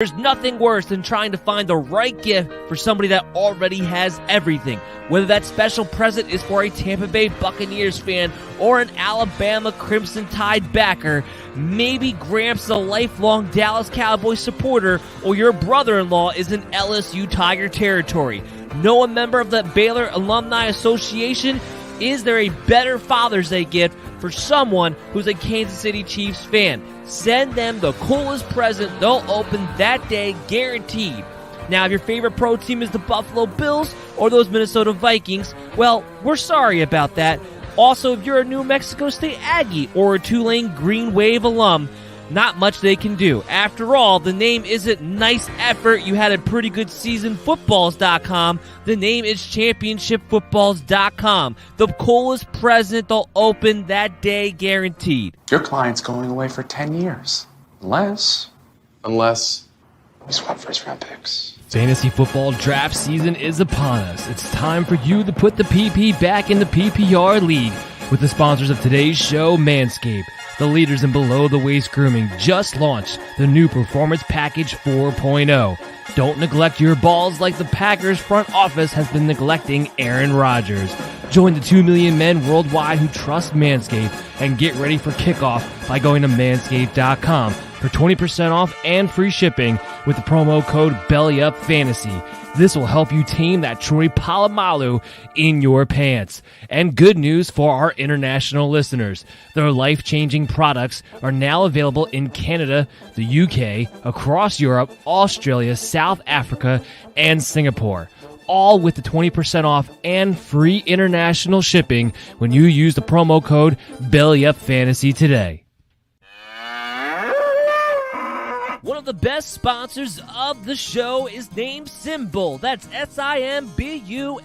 There's nothing worse than trying to find the right gift for somebody that already has everything. Whether that special present is for a Tampa Bay Buccaneers fan or an Alabama Crimson Tide backer, maybe Gramps is a lifelong Dallas Cowboys supporter, or your brother-in-law is in LSU Tiger territory. Know a member of the Baylor Alumni Association? Is there a better Father's Day gift for someone who's a Kansas City Chiefs fan? Send them the coolest present they'll open that day, guaranteed. Now, if your favorite pro team is the Buffalo Bills or those Minnesota Vikings, well, we're sorry about that. Also, if you're a New Mexico State Aggie or a Tulane Green Wave alum, not much they can do. After all, the name isn't nice effort, you had a pretty good season footballs.com. The name is championshipfootballs.com. The coolest present they'll open that day, guaranteed. Your client's going away for 10 years. Unless we swap first-round picks. Fantasy football draft season is upon us. It's time for you to put the PP back in the PPR league with the sponsors of today's show, Manscaped. The leaders in below-the-waist grooming just launched the new Performance Package 4.0. Don't neglect your balls like the Packers front office has been neglecting Aaron Rodgers. Join the 2 million men worldwide who trust Manscaped and get ready for kickoff by going to manscaped.com for 20% off and free shipping with the promo code BELLYUPFANTASY. This will help you tame that Troy Polamalu in your pants. And good news for our international listeners. Their life-changing products are now available in Canada, the UK, across Europe, Australia, South Africa, and Singapore. All with the 20% off and free international shipping when you use the promo code BELLYUPFANTASY today. One of the best sponsors of the show is named Symbol. That's SIMBULL.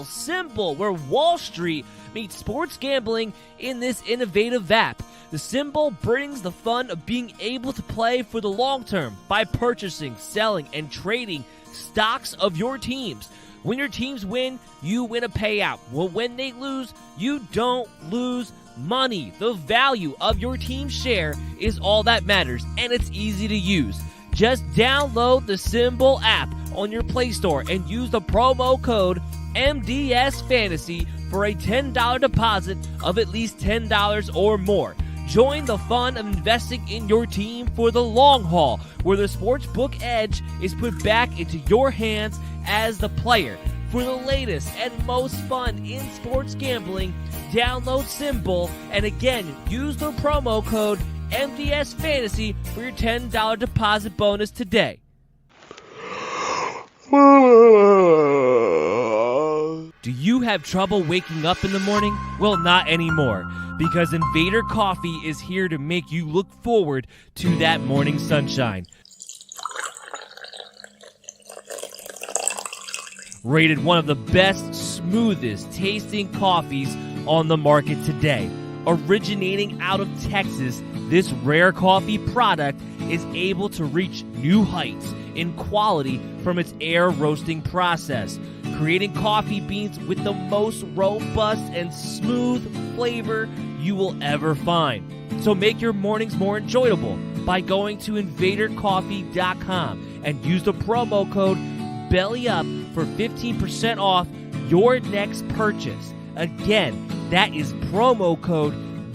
Symbol, where Wall Street meets sports gambling in this innovative app. The Symbol brings the fun of being able to play for the long term by purchasing, selling, and trading stocks of your teams. When your teams win, you win a payout. Well, when they lose, you don't lose money. The value of your team's share is all that matters, and it's easy to use. Just download the Symbol app on your Play Store and use the promo code MDSFantasy for a $10 deposit of at least $10 or more. Join the fun of investing in your team for the long haul, where the sportsbook edge is put back into your hands as the player. For the latest and most fun in sports gambling, download Symbol and again, use the promo code MDSFantasy for your $10 deposit bonus today. Do you have trouble waking up in the morning? Well, not anymore, because Invader Coffee is here to make you look forward to that morning sunshine. Rated one of the best, smoothest tasting coffees on the market today. Originating out of Texas, this rare coffee product is able to reach new heights in quality from its air roasting process, creating coffee beans with the most robust and smooth flavor you will ever find. So make your mornings more enjoyable by going to invadercoffee.com and use the promo code BELLYUP for 15% off your next purchase. Again, that is promo code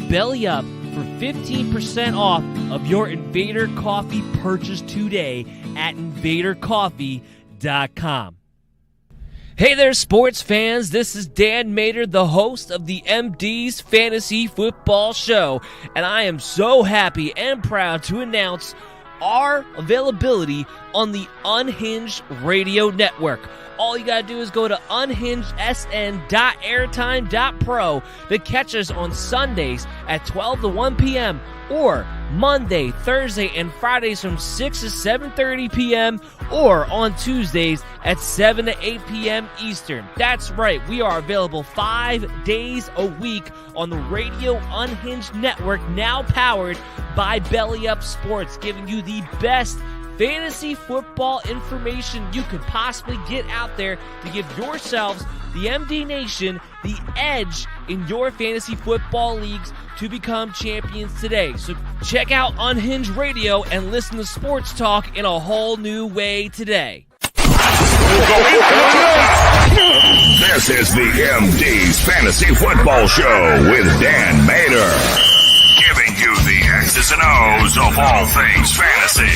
BELLYUP for 15% off of your Invader Coffee purchase today at invadercoffee.com. Hey there, sports fans. This is Dan Mater, the host of the MD's Fantasy Football Show, and I am so happy and proud to announce our availability on the Unhinged Radio Network. All you gotta do is go to unhingedsn.airtime.pro to catch us on Sundays at 12 to 1 p.m. or Monday, Thursday, and Fridays from 6 to 7:30 p.m. or on Tuesdays at 7 to 8 p.m. Eastern. That's right, we are available 5 days a week on the Radio Unhinged Network, now powered by Belly Up Sports, giving you the best fantasy football information you could possibly get out there to give yourselves the MD Nation the edge in your fantasy football leagues to become champions today. So check out Unhinged Radio and listen to sports talk in a whole new way today. This is the MD's Fantasy Football Show with Dan Mader, giving you the X's and O's of all things fantasy.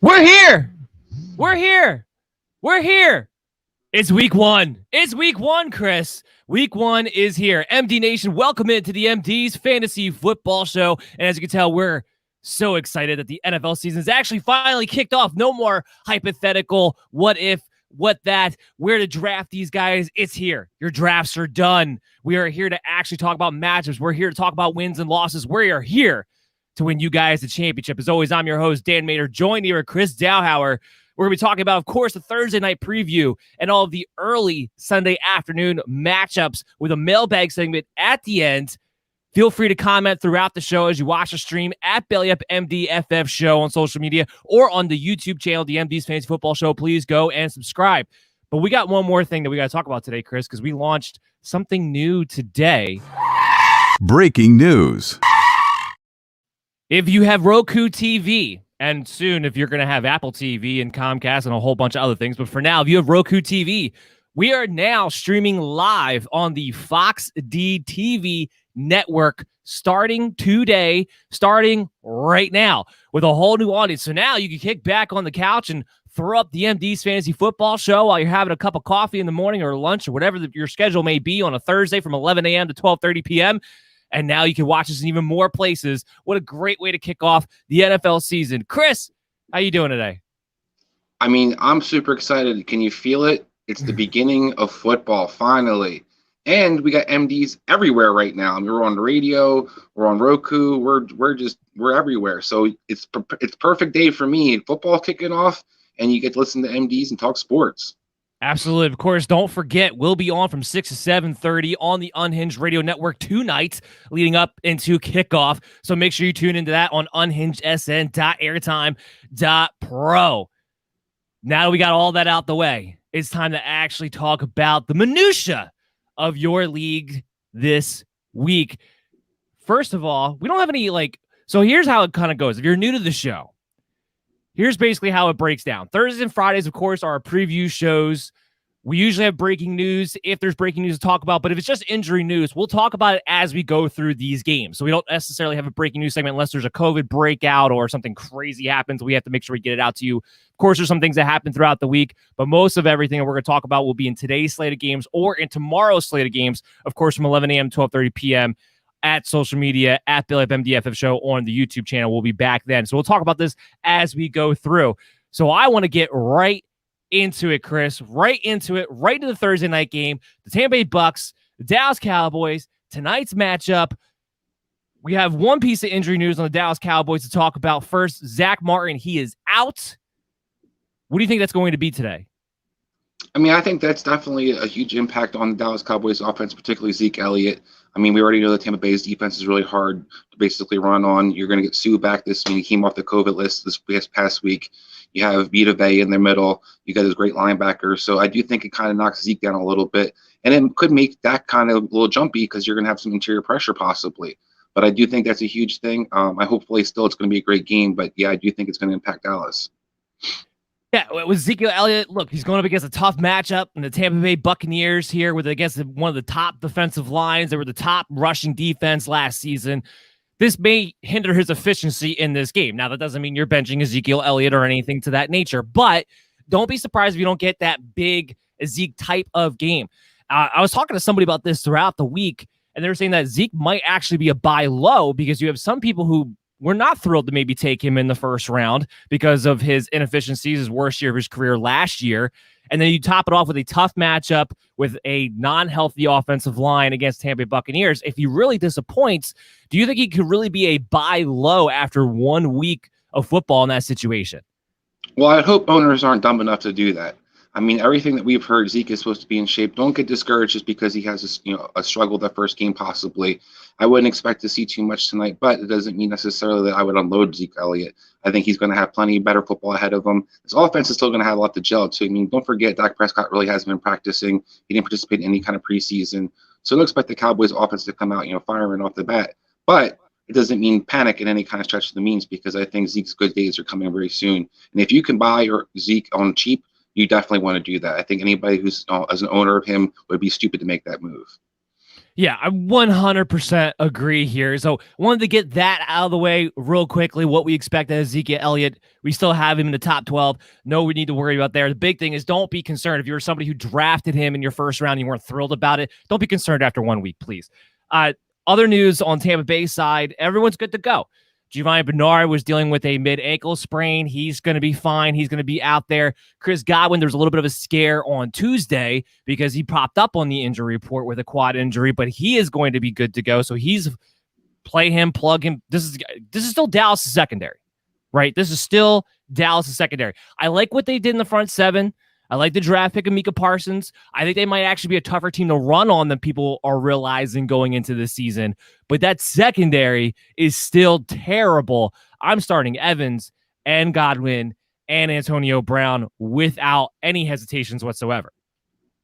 We're here. We're here. We're here. It's week one. It's week one, Chris. Week one is here. MD Nation, welcome into the MD's Fantasy Football Show. And as you can tell, we're so excited that the NFL season is actually finally kicked off. No more hypothetical, what if, what that, where to draft these guys. It's here. Your drafts are done. We are here to actually talk about matchups. We're here to talk about wins and losses. We are here to win you guys the championship. As always, I'm your host, Dan Mader, joined here with Chris Dowhauer. We're going to be talking about, of course, the Thursday night preview and all of the early Sunday afternoon matchups with a mailbag segment at the end. Feel free to comment throughout the show as you watch the stream at BellyUpMDFF Show on social media or on the YouTube channel, the MD's Fantasy Football Show. Please go and subscribe. But we got one more thing that we got to talk about today, Chris, because we launched something new today. Breaking news. If you have Roku TV, and soon if you're going to have Apple TV and Comcast and a whole bunch of other things, but for now, if you have Roku TV, we are now streaming live on the Fox D TV network starting today, starting right now with a whole new audience. So now you can kick back on the couch and throw up the MD's Fantasy Football Show while you're having a cup of coffee in the morning or lunch or whatever your schedule may be on a Thursday from 11 a.m. to 12:30 p.m., and now you can watch us in even more places. What a great way to kick off the NFL season. Chris, how you doing today? I mean, I'm super excited. Can you feel it? It's the beginning of football, finally. And we got MDs everywhere right now. I mean, we're on the radio, we're on Roku, we're everywhere. So it's perfect day for me. Football kicking off, and you get to listen to MDs and talk sports. Absolutely. Of course, don't forget, we'll be on from 6 to 7:30 on the Unhinged Radio Network tonight, leading up into kickoff. So make sure you tune into that on unhingedsn.airtime.pro. Now that we got all that out the way, it's time to actually talk about the minutia of your league this week. First of all, we don't have any, so here's how it kind of goes. If you're new to the show, here's basically how it breaks down. Thursdays and Fridays, of course, are our preview shows. We usually have breaking news if there's breaking news to talk about, but if it's just injury news, we'll talk about it as we go through these games. So we don't necessarily have a breaking news segment unless there's a COVID breakout or something crazy happens. We have to make sure we get it out to you. Of course, there's some things that happen throughout the week, but most of everything that we're going to talk about will be in today's slate of games or in tomorrow's slate of games, of course, from 11 a.m. to 12:30 p.m. at social media, at BellyUpMDFF Show on the YouTube channel. We'll be back then. So we'll talk about this as we go through. So I want to get right into it, Chris, right into the Thursday night game, the Tampa Bay Bucks, the Dallas Cowboys, tonight's matchup. We have one piece of injury news on the Dallas Cowboys to talk about. First, Zach Martin, he is out. What do you think that's going to be today? I mean, I think that's definitely a huge impact on the Dallas Cowboys offense, particularly Zeke Elliott. I mean, we already know that Tampa Bay's defense is really hard to basically run on. You're going to get Sue back this week. He came off the COVID list this past week. You have Vita Vea in their middle. You got those great linebackers. So I do think it kind of knocks Zeke down a little bit. And it could make that kind of a little jumpy because you're going to have some interior pressure possibly. But I do think that's a huge thing. I hopefully still it's going to be a great game. But, yeah, I do think it's going to impact Dallas. Yeah, with Ezekiel Elliott, look, he's going up against a tough matchup in the Tampa Bay Buccaneers here against one of the top defensive lines. They were the top rushing defense last season. This may hinder his efficiency in this game. Now, that doesn't mean you're benching Ezekiel Elliott or anything to that nature, but don't be surprised if you don't get that big Zeke type of game. I was talking to somebody about this throughout the week, and they were saying that Zeke might actually be a buy low because you have some people who we're not thrilled to maybe take him in the first round because of his inefficiencies, his worst year of his career last year. And then you top it off with a tough matchup with a non-healthy offensive line against Tampa Bay Buccaneers. If he really disappoints, do you think he could really be a buy low after 1 week of football in that situation. Well, I hope owners aren't dumb enough to do that. I mean, everything that we've heard, Zeke is supposed to be in shape. Don't get discouraged just because he has a struggle that first game possibly. I wouldn't expect to see too much tonight, but it doesn't mean necessarily that I would unload Zeke Elliott. I think he's going to have plenty better football ahead of him. His offense is still going to have a lot to gel too. I mean, don't forget Dak Prescott really hasn't been practicing. He didn't participate in any kind of preseason, so don't expect the Cowboys offense to come out, firing off the bat. But it doesn't mean panic in any kind of stretch of the means, because I think Zeke's good days are coming very soon. And if you can buy your Zeke on cheap, you definitely want to do that. I think anybody who's as an owner of him would be stupid to make that move. Yeah, I 100% agree here. So wanted to get that out of the way real quickly. What we expect of Ezekiel Elliott, we still have him in the top 12. No, we need to worry about there. The big thing is don't be concerned. If you're somebody who drafted him in your first round and you weren't thrilled about it, don't be concerned after 1 week, please. Other news on Tampa Bay side, everyone's good to go. Giovanni Bernard was dealing with a mid-ankle sprain. He's going to be fine. He's going to be out there. Chris Godwin, there's a little bit of a scare on Tuesday because he popped up on the injury report with a quad injury, but he is going to be good to go. So he's play him, plug him. This is still Dallas' secondary, right? This is still Dallas' secondary. I like what they did in the front seven. I like the draft pick of Micah Parsons. I think they might actually be a tougher team to run on than people are realizing going into this season. But that secondary is still terrible. I'm starting Evans and Godwin and Antonio Brown without any hesitations whatsoever.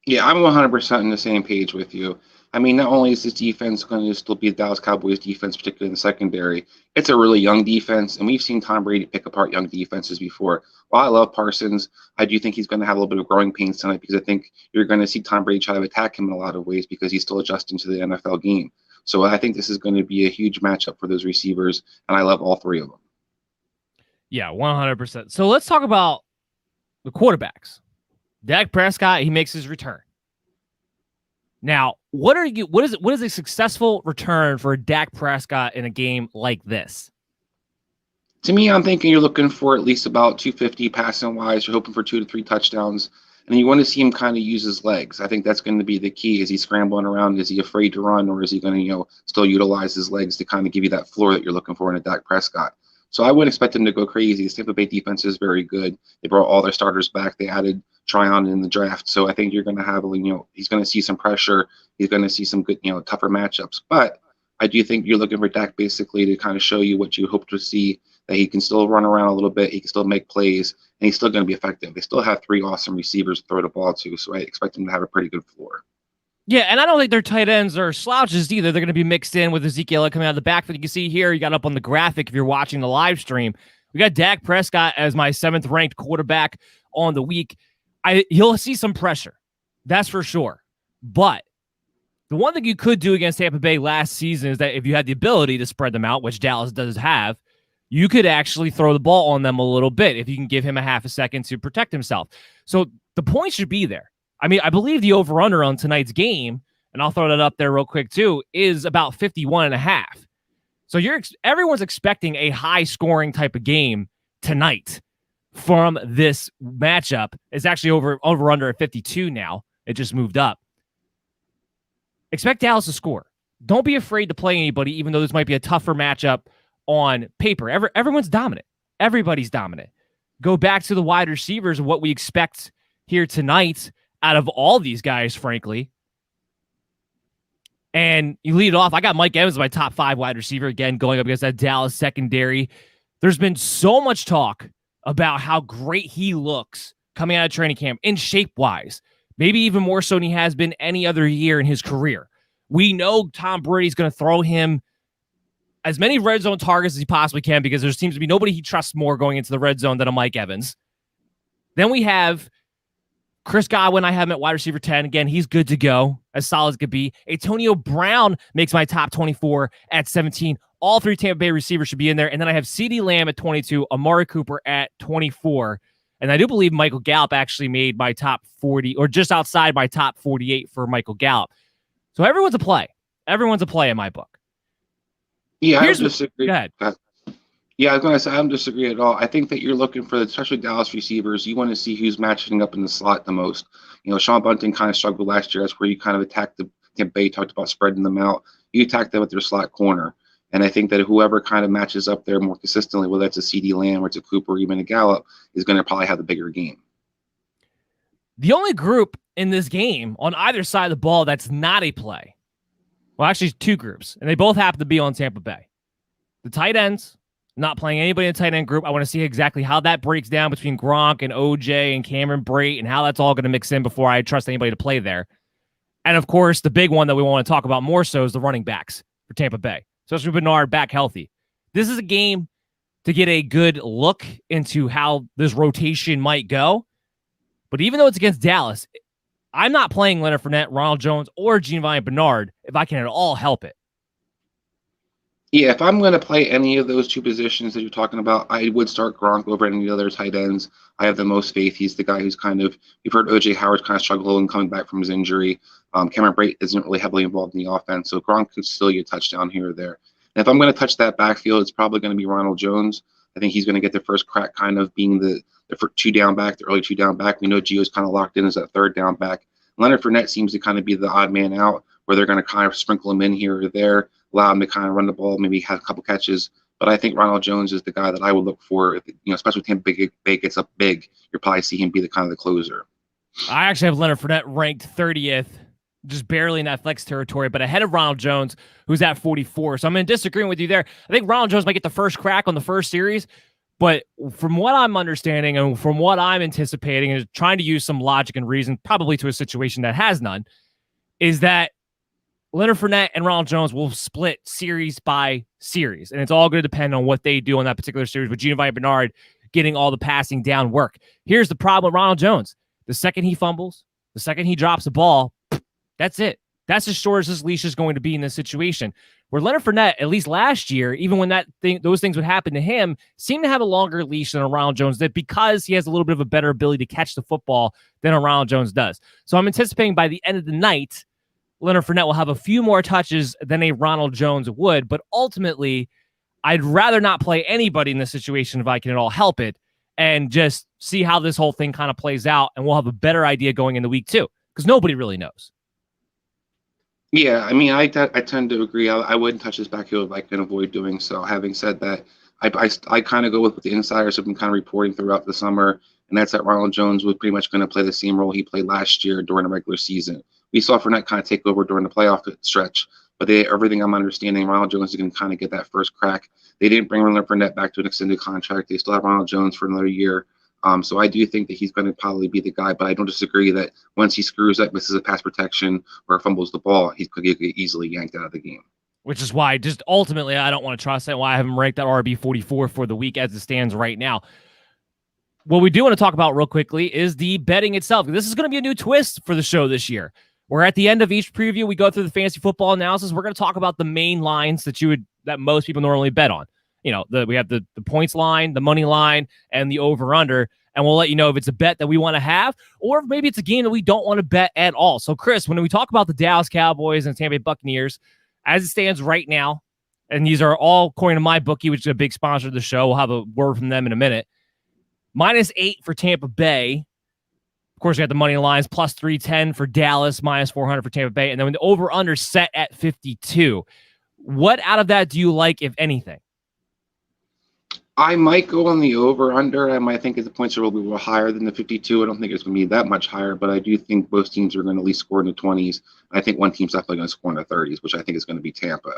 Yeah, I'm 100% on the same page with you. I mean, not only is this defense going to still be the Dallas Cowboys defense, particularly in the secondary, it's a really young defense, and we've seen Tom Brady pick apart young defenses before. While I love Parsons, I do think he's going to have a little bit of growing pains tonight, because I think you're going to see Tom Brady try to attack him in a lot of ways because he's still adjusting to the NFL game. So I think this is going to be a huge matchup for those receivers, and I love all three of them. Yeah, 100%. So let's talk about the quarterbacks. Dak Prescott, he makes his return. Now, what is a successful return for Dak Prescott in a game like this? To me, I'm thinking you're looking for at least about 250 passing wise. You're hoping for 2 to 3 touchdowns, and you want to see him kind of use his legs. I think that's going to be the key. Is he scrambling around? Is he afraid to run, or is he going to still utilize his legs to kind of give you that floor that you're looking for in a Dak Prescott? So I wouldn't expect him to go crazy. The Tampa Bay defense is very good. They brought all their starters back. They added Tryon in the draft. So I think you're going to have, he's going to see some pressure. He's going to see some good, tougher matchups. But I do think you're looking for Dak basically to kind of show you what you hope to see, that he can still run around a little bit. He can still make plays, and he's still going to be effective. They still have 3 awesome receivers to throw the ball to. So I expect him to have a pretty good floor. Yeah, and I don't think their tight ends are slouches either. They're going to be mixed in with Ezekiel coming out of the backfield. You can see here, you got up on the graphic if you're watching the live stream. We got Dak Prescott as my 7th-ranked quarterback on the week. He'll see some pressure, that's for sure. But the one thing you could do against Tampa Bay last season is that if you had the ability to spread them out, which Dallas does have, you could actually throw the ball on them a little bit if you can give him a half a second to protect himself. So the point should be there. I mean, I believe the over-under on tonight's game, and I'll throw that up there real quick too, is about 51.5. So everyone's expecting a high-scoring type of game tonight from this matchup. It's actually over-under at 52 now. It just moved up. Expect Dallas to score. Don't be afraid to play anybody, even though this might be a tougher matchup on paper. Everyone's dominant. Everybody's dominant. Go back to the wide receivers and what we expect here tonight out of all these guys, frankly. And you lead it off. I got Mike Evans, my top 5 wide receiver, again, going up against that Dallas secondary. There's been so much talk about how great he looks coming out of training camp in shape-wise. Maybe even more so than he has been any other year in his career. We know Tom Brady's going to throw him as many red zone targets as he possibly can, because there seems to be nobody he trusts more going into the red zone than a Mike Evans. Then we have Chris Godwin. I have him at wide receiver 10. Again, he's good to go, as solid as could be. Antonio Brown makes my top 24 at 17. All 3 Tampa Bay receivers should be in there. And then I have CeeDee Lamb at 22, Amari Cooper at 24. And I do believe Michael Gallup actually made my top 40, or just outside my top 48 for Michael Gallup. So everyone's a play. Everyone's a play in my book. Yeah, I don't disagree. Go ahead. Yeah, I was going to say, I don't disagree at all. I think that you're looking for, especially Dallas receivers, you want to see who's matching up in the slot the most. Sean Bunting kind of struggled last year. That's where you kind of attacked the Tampa Bay, talked about spreading them out. You attack them with their slot corner. And I think that whoever kind of matches up there more consistently, whether it's a CeeDee Lamb or it's a Cooper or even a Gallup, is going to probably have the bigger game. The only group in this game on either side of the ball that's not a play, well, actually two groups, and they both happen to be on Tampa Bay. The tight ends, not playing anybody in the tight end group. I want to see exactly how that breaks down between Gronk and OJ and Cameron Brate and how that's all going to mix in before I trust anybody to play there. And, of course, the big one that we want to talk about more so is the running backs for Tampa Bay, especially Bernard back healthy. This is a game to get a good look into how this rotation might go. But even though it's against Dallas, I'm not playing Leonard Fournette, Ronald Jones, or Giovanni Bernard if I can at all help it. Yeah, if I'm going to play any of those two positions that you're talking about, I would start Gronk over any of the other tight ends. I have the most faith. He's the guy who's we've heard O.J. Howard's kind of struggled and coming back from his injury. Cameron Brate isn't really heavily involved in the offense, so Gronk could still get a touchdown here or there. And if I'm going to touch that backfield, it's probably going to be Ronald Jones. I think he's going to get the first crack kind of being the two down back, the early two down back. We know Gio's kind of locked in as that third down back. Leonard Fournette seems to kind of be the odd man out where they're going to kind of sprinkle him in here or there, allow him to kind of run the ball, maybe have a couple catches. But I think Ronald Jones is the guy that I would look for. Especially if Tampa Bay gets up big, you'll probably see him be the kind of the closer. I actually have Leonard Fournette ranked 30th, just barely in that flex territory, but ahead of Ronald Jones, who's at 44. So I'm in disagreeing with you there. I think Ronald Jones might get the first crack on the first series, but from what I'm understanding and from what I'm anticipating and trying to use some logic and reason, probably to a situation that has none, is that Leonard Fournette and Ronald Jones will split series by series, and it's all going to depend on what they do on that particular series with Giovanni Bernard getting all the passing down work. Here's the problem with Ronald Jones. The second he fumbles, the second he drops the ball, that's it. That's as short as this leash is going to be in this situation. Where Leonard Fournette, at least last year, even when those things would happen to him, seemed to have a longer leash than a Ronald Jones did because he has a little bit of a better ability to catch the football than a Ronald Jones does. So I'm anticipating by the end of the night, Leonard Fournette will have a few more touches than a Ronald Jones would, but ultimately, I'd rather not play anybody in this situation if I can at all help it and just see how this whole thing kind of plays out, and we'll have a better idea going into week 2 because nobody really knows. Yeah, I mean, I tend to agree. I wouldn't touch this backfield if I can avoid doing so. Having said that, I kind of go with what the insiders have been kind of reporting throughout the summer, and that's that Ronald Jones was pretty much going to play the same role he played last year during the regular season. We saw Fournette kind of take over during the playoff stretch, but everything I'm understanding, Ronald Jones is going to kind of get that first crack. They didn't bring Leonard Fournette back to an extended contract. They still have Ronald Jones for another year. So I do think that he's going to probably be the guy, but I don't disagree that once he screws up, misses a pass protection, or fumbles the ball, he could get easily yanked out of the game. Which is why, just ultimately, I don't want to trust that. Why I have him ranked at RB 44 for the week as it stands right now. What we do want to talk about real quickly is the betting itself. This is going to be a new twist for the show this year. Where at the end of each preview, we go through the fantasy football analysis. We're going to talk about the main lines that most people normally bet on. We have the points line, the money line, and the over-under, and we'll let you know if it's a bet that we want to have, or if maybe it's a game that we don't want to bet at all. So, Chris, when we talk about the Dallas Cowboys and Tampa Bay Buccaneers, as it stands right now, and these are all according to my bookie, which is a big sponsor of the show. We'll have a word from them in a minute. -8 for Tampa Bay. Of course, we got the money lines, +310 for Dallas, -400 for Tampa Bay, and then the over-under set at 52. What out of that do you like, if anything? I might go on the over-under. I might think the points are a little bit higher than the 52. I don't think it's going to be that much higher, but I do think both teams are going to at least score in the 20s. I think one team's definitely going to score in the 30s, which I think is going to be Tampa.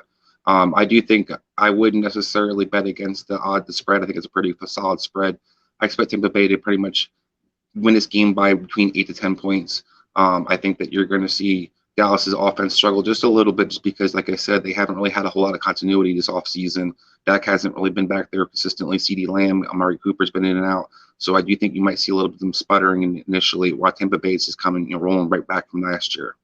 I do think I wouldn't necessarily bet against the spread. I think it's a pretty solid spread. I expect Tampa Bay to pretty much win this game by between 8 to 10 points. I think that you're going to see Dallas's offense struggle just a little bit just because, like I said, they haven't really had a whole lot of continuity this offseason. Dak hasn't really been back there consistently. CeeDee Lamb, Amari Cooper's been in and out. So I do think you might see a little bit of them sputtering initially while Tampa Bay is coming, rolling right back from last year.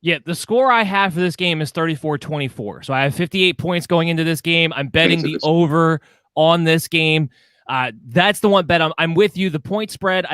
Yeah, the score I have for this game is 34-24. So I have 58 points going into this game. I'm betting the over on this game. That's the one bet I'm with you. The point spread,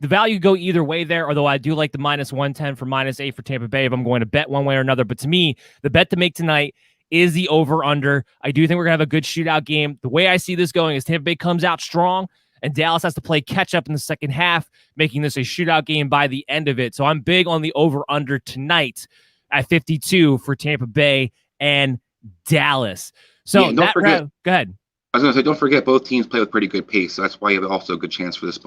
the value go either way there, although I do like the -110 for -8 for Tampa Bay if I'm going to bet one way or another. But to me, the bet to make tonight is the over-under. I do think we're going to have a good shootout game. The way I see this going is Tampa Bay comes out strong, and Dallas has to play catch-up in the second half, making this a shootout game by the end of it. So I'm big on the over-under tonight at 52 for Tampa Bay and Dallas. So Yeah, don't forget. Go ahead. I was going to say, don't forget, both teams play with pretty good pace, so that's why you have also a good chance for this,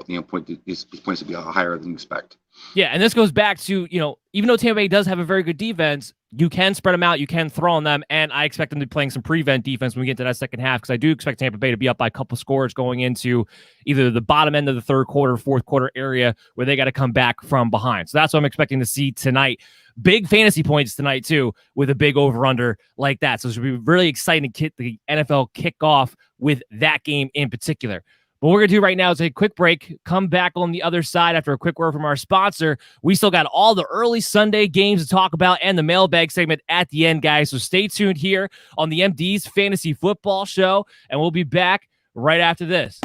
these points to be a lot higher than you expect. Yeah, and this goes back to, even though Tampa Bay does have a very good defense, you can spread them out, you can throw on them, and I expect them to be playing some prevent defense when we get to that second half, because I do expect Tampa Bay to be up by a couple scores going into either the bottom end of the third quarter, fourth quarter area, where they got to come back from behind. So that's what I'm expecting to see tonight. Big fantasy points tonight, too, with a big over-under like that. So it should be really exciting to get the NFL kick off with that game in particular. But what we're going to do right now is a quick break, come back on the other side after a quick word from our sponsor. We still got all the early Sunday games to talk about and the mailbag segment at the end, guys. So stay tuned here on the MD's Fantasy Football Show, and we'll be back right after this.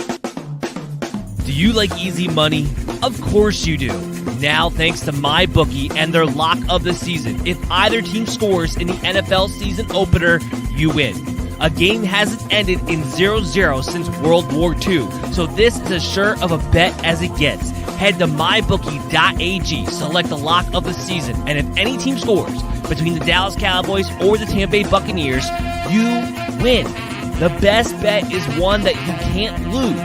Do you like easy money? Of course you do. Now, thanks to MyBookie and their lock of the season, if either team scores in the NFL season opener, you win. A game hasn't ended in 0-0 since World War II, so this is as sure of a bet as it gets. Head to mybookie.ag, select the lock of the season, and if any team scores between the Dallas Cowboys or the Tampa Bay Buccaneers, you win. The best bet is one that you can't lose.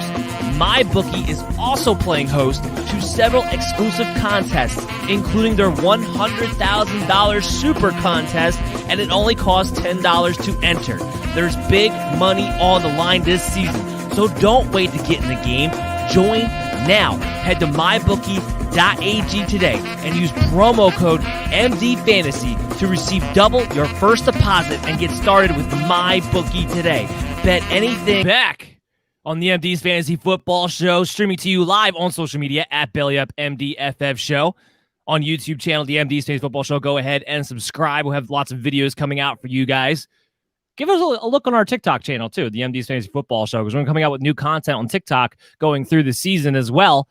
MyBookie is also playing host to several exclusive contests, including their $100,000 Super Contest, and it only costs $10 to enter. There's big money on the line this season, so don't wait to get in the game. Join now. Head to mybookie.ag today and use promo code MDFantasy to receive double your first deposit and get started with MyBookie today. Bet anything. Back on the MD's Fantasy Football Show, streaming to you live on social media at BellyUpMDFF Show. On YouTube channel, the MD's Fantasy Football Show. Go ahead and subscribe. We'll have lots of videos coming out for you guys. Give us a look on our TikTok channel, too, the MD's Fantasy Football Show, because we're coming out with new content on TikTok going through the season as well.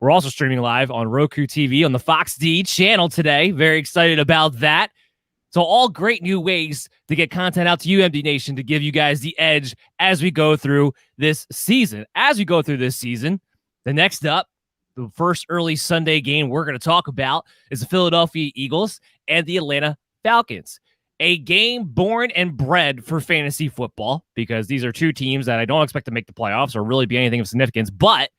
We're also streaming live on Roku TV on the Fox D channel today. Very excited about that. So all great new ways to get content out to you, MD Nation, to give you guys the edge as we go through this season. The next up, the first early Sunday game we're going to talk about is the Philadelphia Eagles and the Atlanta Falcons. A game born and bred for fantasy football, because these are two teams that I don't expect to make the playoffs or really be anything of significance, but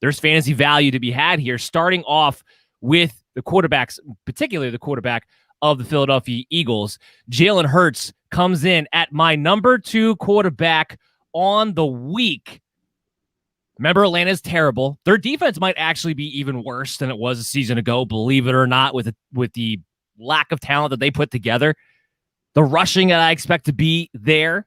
there's fantasy value to be had here, starting off with the quarterbacks, particularly the quarterback of the Philadelphia Eagles. Jalen Hurts comes in at my number 2 quarterback on the week. Remember, Atlanta's terrible. Their defense might actually be even worse than it was a season ago, believe it or not, with the lack of talent that they put together. The rushing that I expect to be there.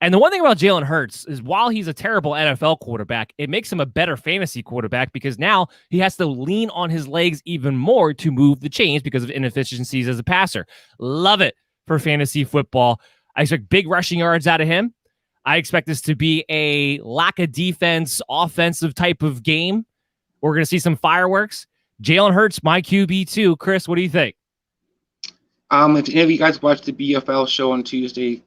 And the one thing about Jalen Hurts is, while he's a terrible NFL quarterback, it makes him a better fantasy quarterback, because now he has to lean on his legs even more to move the chains because of inefficiencies as a passer. Love it for fantasy football. I expect big rushing yards out of him. I expect this to be a lack of defense, offensive type of game. We're going to see some fireworks. Jalen Hurts, my QB2. Chris, what do you think? If any of you guys watched the BFL show on Tuesday,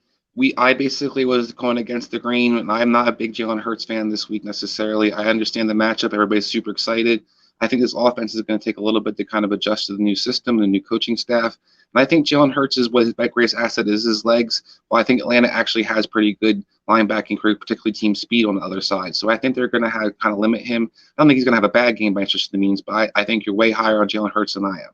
I basically was going against the grain, and I'm not a big Jalen Hurts fan this week necessarily. I understand the matchup. Everybody's super excited. I think this offense is going to take a little bit to kind of adjust to the new system, the new coaching staff. And I think Jalen Hurts is what his greatest asset is, his legs. Well, I think Atlanta actually has pretty good linebacking crew, particularly team speed on the other side. So I think they're going to kind of limit him. I don't think he's going to have a bad game by any stretch of the means, but I think you're way higher on Jalen Hurts than I am.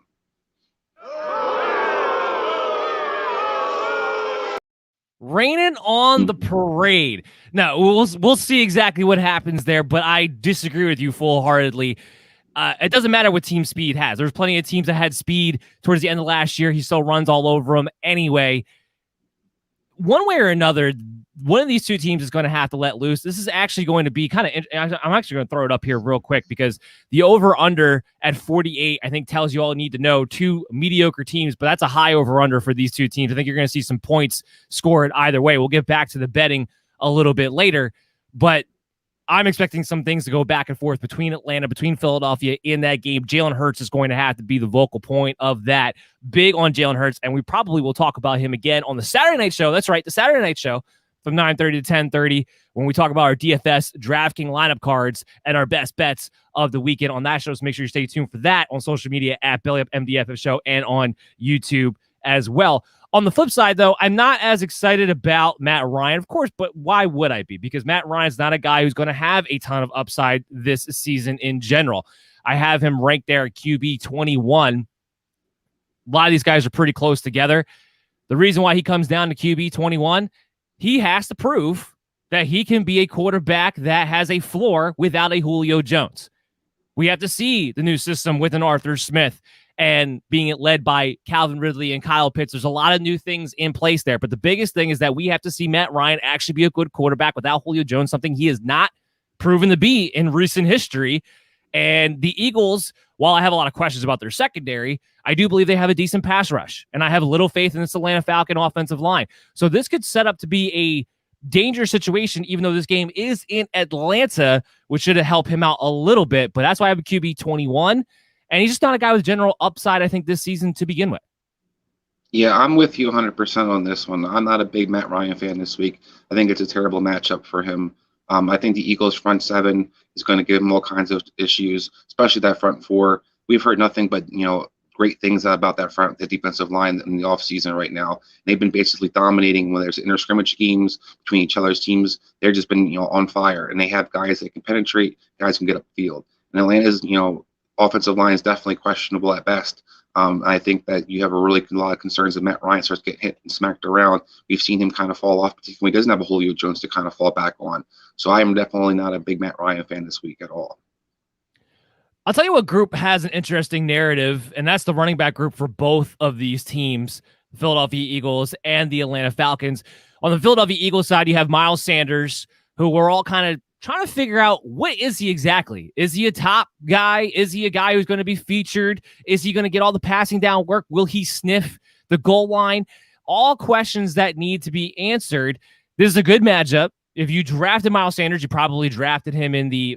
Raining on the parade. Now, we'll see exactly what happens there, but I disagree with you full-heartedly. It doesn't matter what team speed has. There's plenty of teams that had speed towards the end of last year. He still runs all over them anyway. One way or another, one of these two teams is going to have to let loose. This is actually going to be kind of – I'm actually going to throw it up here real quick, because the over-under at 48, I think, tells you all you need to know. Two mediocre teams, but that's a high over-under for these two teams. I think you're going to see some points scored either way. We'll get back to the betting a little bit later, but I'm expecting some things to go back and forth between Atlanta, between Philadelphia in that game. Jalen Hurts is going to have to be the vocal point of that. Big on Jalen Hurts, and we probably will talk about him again on the Saturday night show. That's right, the Saturday night show from 9:30 to 10:30 when we talk about our DFS DraftKings lineup cards and our best bets of the weekend on that show. So make sure you stay tuned for that on social media at BellyUpMDFF Show and on YouTube as well. On the flip side, though, I'm not as excited about Matt Ryan, of course, but why would I be? Because Matt Ryan's not a guy who's going to have a ton of upside this season in general. I have him ranked there at QB 21. A lot of these guys are pretty close together. The reason why he comes down to QB 21, he has to prove that he can be a quarterback that has a floor without a Julio Jones. We have to see the new system with an Arthur Smith and being led by Calvin Ridley and Kyle Pitts. There's a lot of new things in place there, but the biggest thing is that we have to see Matt Ryan actually be a good quarterback without Julio Jones, something he has not proven to be in recent history. And the Eagles, while I have a lot of questions about their secondary, I do believe they have a decent pass rush, and I have little faith in this Atlanta Falcon offensive line. So this could set up to be a dangerous situation, even though this game is in Atlanta, which should help him out a little bit. But that's why I have a QB 21. And he's just not a guy with general upside, I think, this season to begin with. Yeah, I'm with you 100% on this one. I'm not a big Matt Ryan fan this week. I think it's a terrible matchup for him. I think the Eagles' front seven is going to give him all kinds of issues, especially that front four. We've heard nothing but, great things about that front, the defensive line in the offseason right now. They've been basically dominating when there's inter-scrimmage schemes between each other's teams. They've just been, on fire, and they have guys that can penetrate, guys can get up the field. And Atlanta's, offensive line is definitely questionable at best. I think that you have a lot of concerns that Matt Ryan starts getting hit and smacked around. We've seen him kind of fall off, particularly when he doesn't have a Julio Jones to kind of fall back on. So I am definitely not a big Matt Ryan fan this week at all. I'll tell you what group has an interesting narrative, and that's the running back group for both of these teams, the Philadelphia Eagles and the Atlanta Falcons. On the Philadelphia Eagles side, you have Miles Sanders, who we're all kind of trying to figure out, what is he exactly? Is he a top guy? Is he a guy who's going to be featured? Is he going to get all the passing down work? Will he sniff the goal line? All questions that need to be answered. This is a good matchup. If you drafted Miles Sanders, you probably drafted him in the,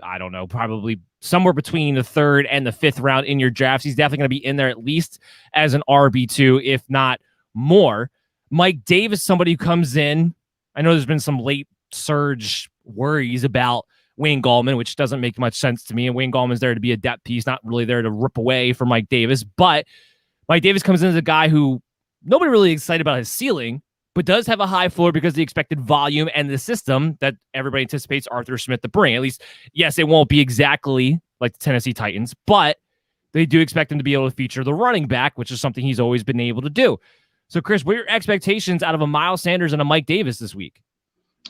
probably somewhere between the 3rd and the 5th round in your drafts. He's definitely going to be in there at least as an RB2, if not more. Mike Davis, somebody who comes in. I know there's been some late surge worries about Wayne Gallman, which doesn't make much sense to me. And Wayne Gallman's there to be a depth piece, not really there to rip away from Mike Davis. But Mike Davis comes in as a guy who nobody really excited about his ceiling, but does have a high floor because of the expected volume and the system that everybody anticipates Arthur Smith to bring. At least, yes, it won't be exactly like the Tennessee Titans, but they do expect him to be able to feature the running back, which is something he's always been able to do. So, Chris, what are your expectations out of a Miles Sanders and a Mike Davis this week?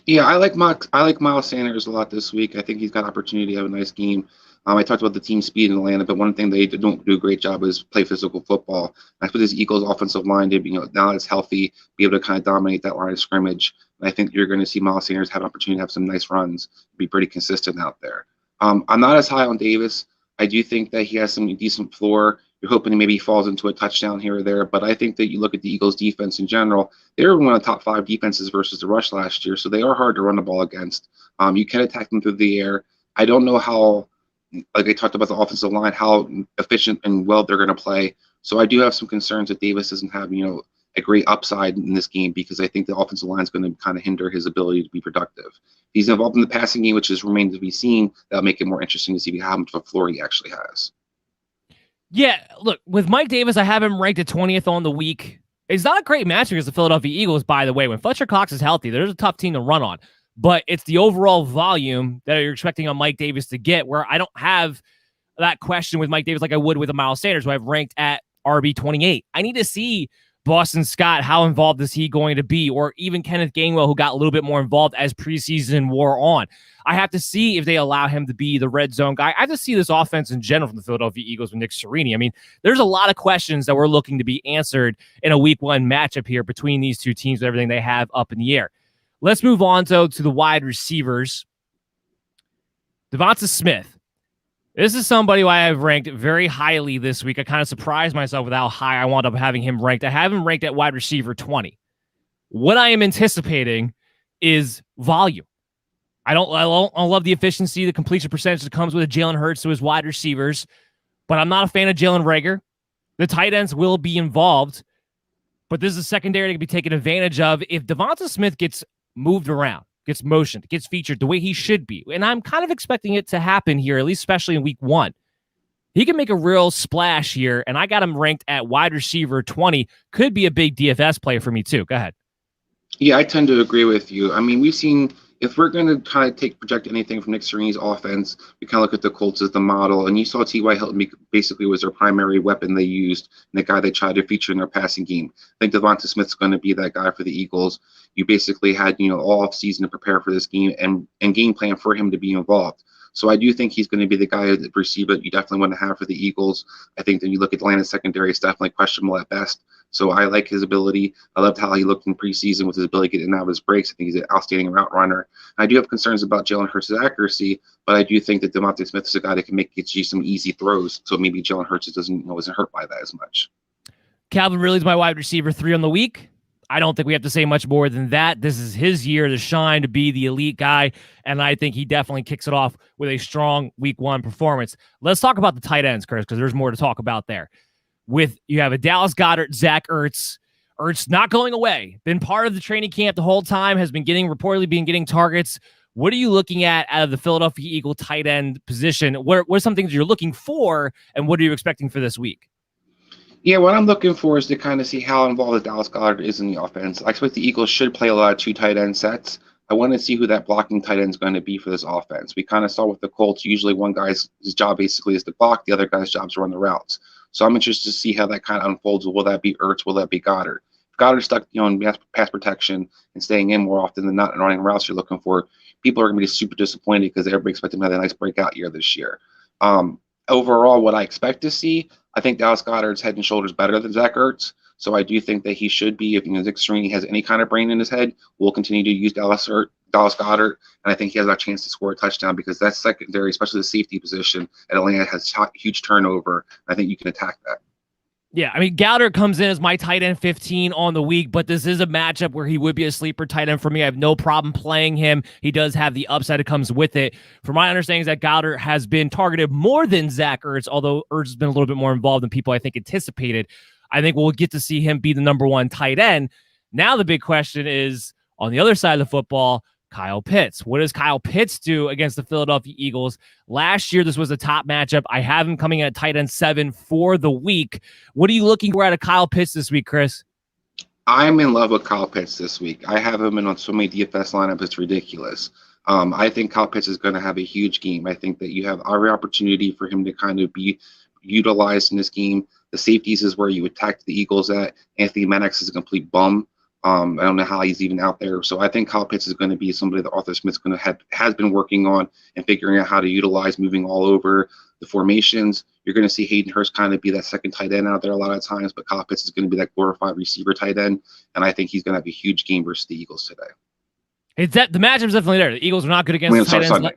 Yeah, I like Miles Sanders a lot this week. I think he's got opportunity to have a nice game. I talked about the team speed in Atlanta, but one thing they don't do a great job is play physical football. I put this Eagles offensive line to be, now it's healthy, be able to kind of dominate that line of scrimmage. And I think you're going to see Miles Sanders have an opportunity to have some nice runs, be pretty consistent out there. I'm not as high on Davis. I do think that he has some decent floor. You're hoping maybe he falls into a touchdown here or there, but I think that you look at the Eagles defense in general, they were one of the top 5 defenses versus the rush last year, so they are hard to run the ball against. You can attack them through the air. I don't know how, like I talked about the offensive line, how efficient and well they're going to play. So I do have some concerns that Davis doesn't have, a great upside in this game, because I think the offensive line is going to kind of hinder his ability to be productive. If he's involved in the passing game, which is remains to be seen, that'll make it more interesting to see how much of a floor he actually has. Yeah, look, with Mike Davis, I have him ranked at 20th on the week. It's not a great match against the Philadelphia Eagles, by the way. When Fletcher Cox is healthy, there's a tough team to run on. But it's the overall volume that you're expecting on Mike Davis to get, where I don't have that question with Mike Davis like I would with a Miles Sanders, who I've ranked at RB 28. I need to see Boston Scott, how involved is he going to be? Or even Kenneth Gainwell, who got a little bit more involved as preseason wore on. I have to see if they allow him to be the red zone guy. I have to see this offense in general from the Philadelphia Eagles with Nick Sirianni. I mean, there's a lot of questions that we're looking to be answered in a week 1 matchup here between these two teams with everything they have up in the air. Let's move on, though, to the wide receivers. Devonta Smith. This is somebody who I have ranked very highly this week. I kind of surprised myself with how high I wound up having him ranked. I have him ranked at wide receiver 20. What I am anticipating is volume. I don't love the efficiency, the completion percentage that comes with Jalen Hurts to his wide receivers, but I'm not a fan of Jalen Reagor. The tight ends will be involved, but this is a secondary that can be taken advantage of if Devonta Smith gets moved around, gets motioned, gets featured the way he should be. And I'm kind of expecting it to happen here, at least especially in week 1. He can make a real splash here, and I got him ranked at wide receiver 20. Could be a big DFS play for me too. Go ahead. Yeah, I tend to agree with you. I mean, we've seen if we're going to kind of project anything from Nick Sirianni's offense, we kind of look at the Colts as the model. And you saw T.Y. Hilton basically was their primary weapon they used and the guy they tried to feature in their passing game. I think Devonta Smith's going to be that guy for the Eagles. You basically had all off season to prepare for this game and game plan for him to be involved. So I do think he's going to be the guy, the receiver you definitely want to have for the Eagles. I think that you look at Atlanta's secondary, it's definitely questionable at best. So I like his ability. I loved how he looked in preseason with his ability to get in and out of his breaks. I think he's an outstanding route runner. And I do have concerns about Jalen Hurts' accuracy, but I do think that DeVonta Smith is a guy that can get you some easy throws. So maybe Jalen Hurts isn't hurt by that as much. Calvin Ridley's my wide receiver 3 on the week. I don't think we have to say much more than that. This is his year to shine, to be the elite guy, and I think he definitely kicks it off with a strong week 1 performance. Let's talk about the tight ends, Chris, because there's more to talk about there. You have a Dallas Goedert, Zach Ertz. Ertz not going away. Been part of the training camp the whole time, has been reportedly getting targets. What are you looking at out of the Philadelphia Eagle tight end position? What are some things you're looking for, and what are you expecting for this week? Yeah, what I'm looking for is to kind of see how involved Dallas Goedert is in the offense. I expect the Eagles should play a lot of 2 tight end sets. I want to see who that blocking tight end is going to be for this offense. We kind of saw with the Colts, usually one guy's his job basically is to block, the other guy's job is to run the routes. So I'm interested to see how that kind of unfolds. Will that be Ertz? Will that be Goddard? If Goddard's stuck, in pass protection and staying in more often than not and running routes you're looking for, people are going to be super disappointed because everybody expects him to have a nice breakout year this year. Overall, what I expect to see, I think Dallas Goedert's head and shoulders better than Zach Ertz. So I do think that he should be, if Nick Sirianni has any kind of brain in his head, we'll continue to use Dallas Goedert. And I think he has a chance to score a touchdown because that secondary, especially the safety position at Atlanta, has huge turnover. I think you can attack that. Yeah, I mean, Goedert comes in as my tight end 15 on the week, but this is a matchup where he would be a sleeper tight end for me. I have no problem playing him. He does have the upside that comes with it. From my understanding is that Goedert has been targeted more than Zach Ertz, although Ertz has been a little bit more involved than people I think anticipated. I think we'll get to see him be the number 1 tight end. Now the big question is, on the other side of the football, Kyle Pitts. What does Kyle Pitts do against the Philadelphia Eagles? Last year, this was a top matchup. I have him coming at tight end 7 for the week. What are you looking for out of Kyle Pitts this week, Chris? I'm in love with Kyle Pitts this week. I have him in on so many DFS lineups, it's ridiculous. I think Kyle Pitts is going to have a huge game. I think that you have every opportunity for him to kind of be utilized in this game. The safeties is where you attack the Eagles at. Anthony Maddox is a complete bum. I don't know how he's even out there. So I think Kyle Pitts is going to be somebody that Arthur Smith's going to has been working on and figuring out how to utilize, moving all over the formations. You're going to see Hayden Hurst kind of be that second tight end out there a lot of times, but Kyle Pitts is going to be that glorified receiver tight end. And I think he's going to have a huge game versus the Eagles today. It's that the matchup's definitely there. The Eagles are not good against the tight ends.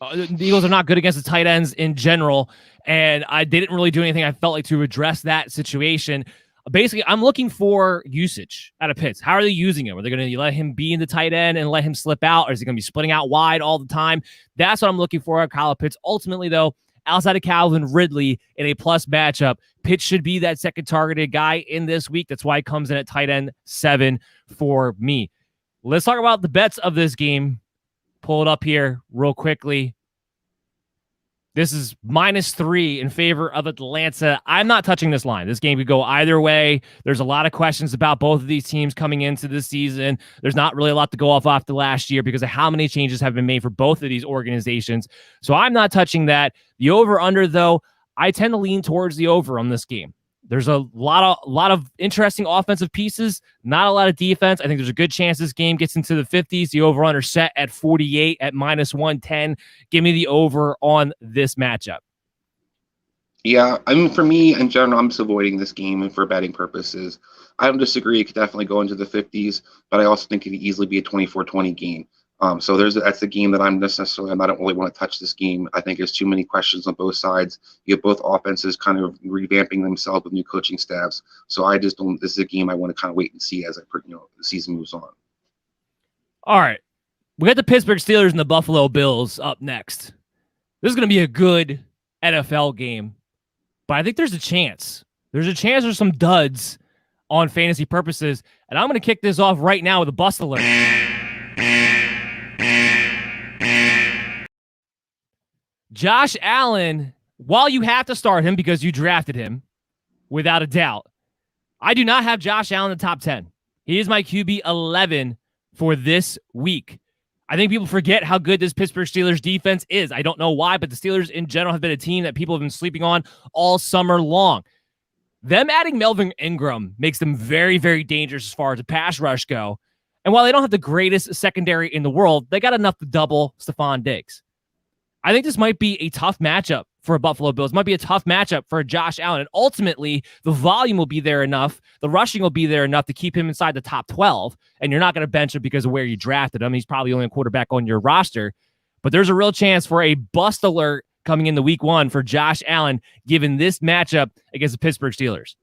The Eagles are not good against the tight ends in general, and they didn't really do anything I felt like to address that situation. Basically, I'm looking for usage out of Pitts. How are they using him? Are they going to let him be in the tight end and let him slip out? Or is he going to be splitting out wide all the time? That's what I'm looking for at Kyle Pitts. Ultimately, though, outside of Calvin Ridley in a plus matchup, Pitts should be that second targeted guy in this week. That's why he comes in at tight end 7 for me. Let's talk about the bets of this game. Pull it up here real quickly. This is -3 in favor of Atlanta. I'm not touching this line. This game could go either way. There's a lot of questions about both of these teams coming into this season. There's not really a lot to go off the last year because of how many changes have been made for both of these organizations. So I'm not touching that. The over-under, though, I tend to lean towards the over on this game. There's a lot of interesting offensive pieces, not a lot of defense. I think there's a good chance this game gets into the 50s. The over-under set at 48 at -110. Give me the over on this matchup. Yeah, I mean, for me, in general, I'm just avoiding this game and for betting purposes. I don't disagree. It could definitely go into the 50s, but I also think it could easily be a 24-20 game. So that's the game that I don't really want to touch this game. I think there's too many questions on both sides. You have both offenses kind of revamping themselves with new coaching staffs. So I just don't. This is a game I want to kind of wait and see as the season moves on. All right, we got the Pittsburgh Steelers and the Buffalo Bills up next. This is going to be a good NFL game, but I think there's a chance. There's a chance there's some duds on fantasy purposes, and I'm going to kick this off right now with a bust alert. Josh Allen while you have to start him because you drafted him, without a doubt, I do not have Josh Allen in the top 10. He is my QB 11 for this week. I think people forget how good this Pittsburgh Steelers defense is. I don't know why, but the Steelers in general have been a team that people have been sleeping on all summer long. Them adding Melvin Ingram makes them very, very dangerous as far as the pass rush go. And while they don't have the greatest secondary in the world, they got enough to double Stephon Diggs. I think this might be a tough matchup for a Buffalo Bills. It might be a tough matchup for Josh Allen. And ultimately, the volume will be there enough. The rushing will be there enough to keep him inside the top 12. And you're not going to bench him because of where you drafted him. He's probably only a quarterback on your roster. But there's a real chance for a bust alert coming into week 1 for Josh Allen, given this matchup against the Pittsburgh Steelers.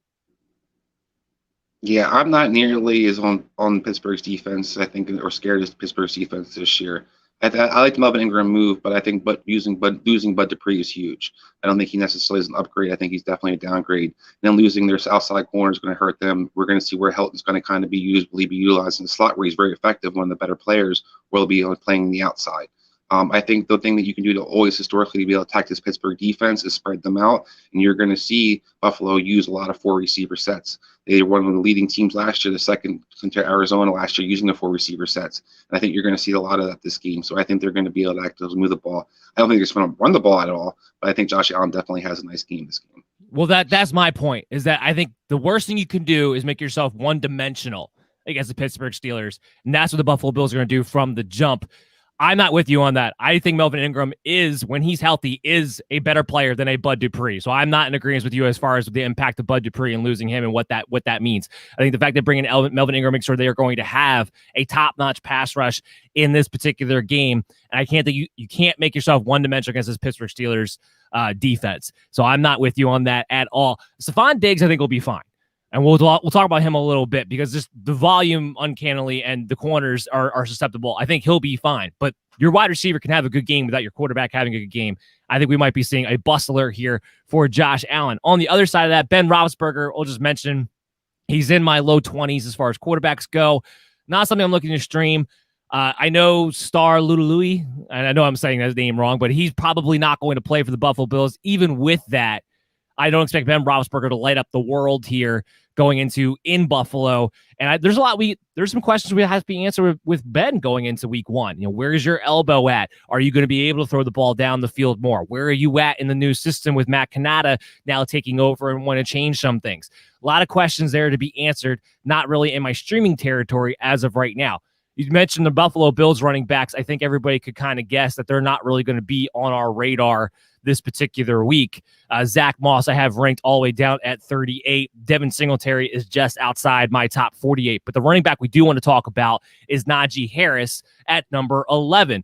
Yeah, I'm not nearly as on Pittsburgh's defense, I think, or scared as Pittsburgh's defense this year. I like the Melvin Ingram move, but I think losing Bud Dupree is huge. I don't think he necessarily is an upgrade. I think he's definitely a downgrade. And then losing their outside corner is going to hurt them. We're going to see where Helton's going to kind of be utilized in the slot, where he's very effective. One of the better players will be playing the outside. I think the thing that you can do to always historically to be able to attack this Pittsburgh defense is spread them out, and you're going to see Buffalo use a lot of 4 receiver sets. They were one of the leading teams last year, the second to Arizona last year, using the 4 receiver sets. And I think you're going to see a lot of that this game. So I think they're going to be able to actively move the ball. I don't think they're just going to run the ball at all, but I think Josh Allen definitely has a nice game this game. Well, that's my point, is that I think the worst thing you can do is make yourself one-dimensional against the Pittsburgh Steelers, and that's what the Buffalo Bills are going to do from the jump. I'm not with you on that. I think Melvin Ingram when he's healthy, is a better player than a Bud Dupree. So I'm not in agreement with you as far as the impact of Bud Dupree and losing him and what that means. I think the fact that bringing Melvin Ingram makes sure they are going to have a top-notch pass rush in this particular game. And I can't think you can't make yourself one-dimensional against this Pittsburgh Steelers defense. So I'm not with you on that at all. Stephon Diggs, I think, will be fine. And we'll talk about him a little bit because just the volume uncannily and the corners are susceptible. I think he'll be fine. But your wide receiver can have a good game without your quarterback having a good game. I think we might be seeing a bust alert here for Josh Allen. On the other side of that, Ben Roethlisberger, I'll just mention, he's in my low 20s as far as quarterbacks go. Not something I'm looking to stream. I know Star Lutului, and I know I'm saying his name wrong, but he's probably not going to play for the Buffalo Bills. Even with that, I don't expect Ben Roethlisberger to light up the world here going into in Buffalo. And there's some questions we have to be answered with Ben going into week 1. Where is your elbow at? Are you going to be able to throw the ball down the field more? Where are you at in the new system with Matt Canada now taking over and want to change some things? A lot of questions there to be answered, not really in my streaming territory as of right now. You mentioned the Buffalo Bills running backs. I think everybody could kind of guess that they're not really going to be on our radar this particular week. Zach Moss, I have ranked all the way down at 38. Devin Singletary is just outside my top 48. But the running back we do want to talk about is Najee Harris at number 11.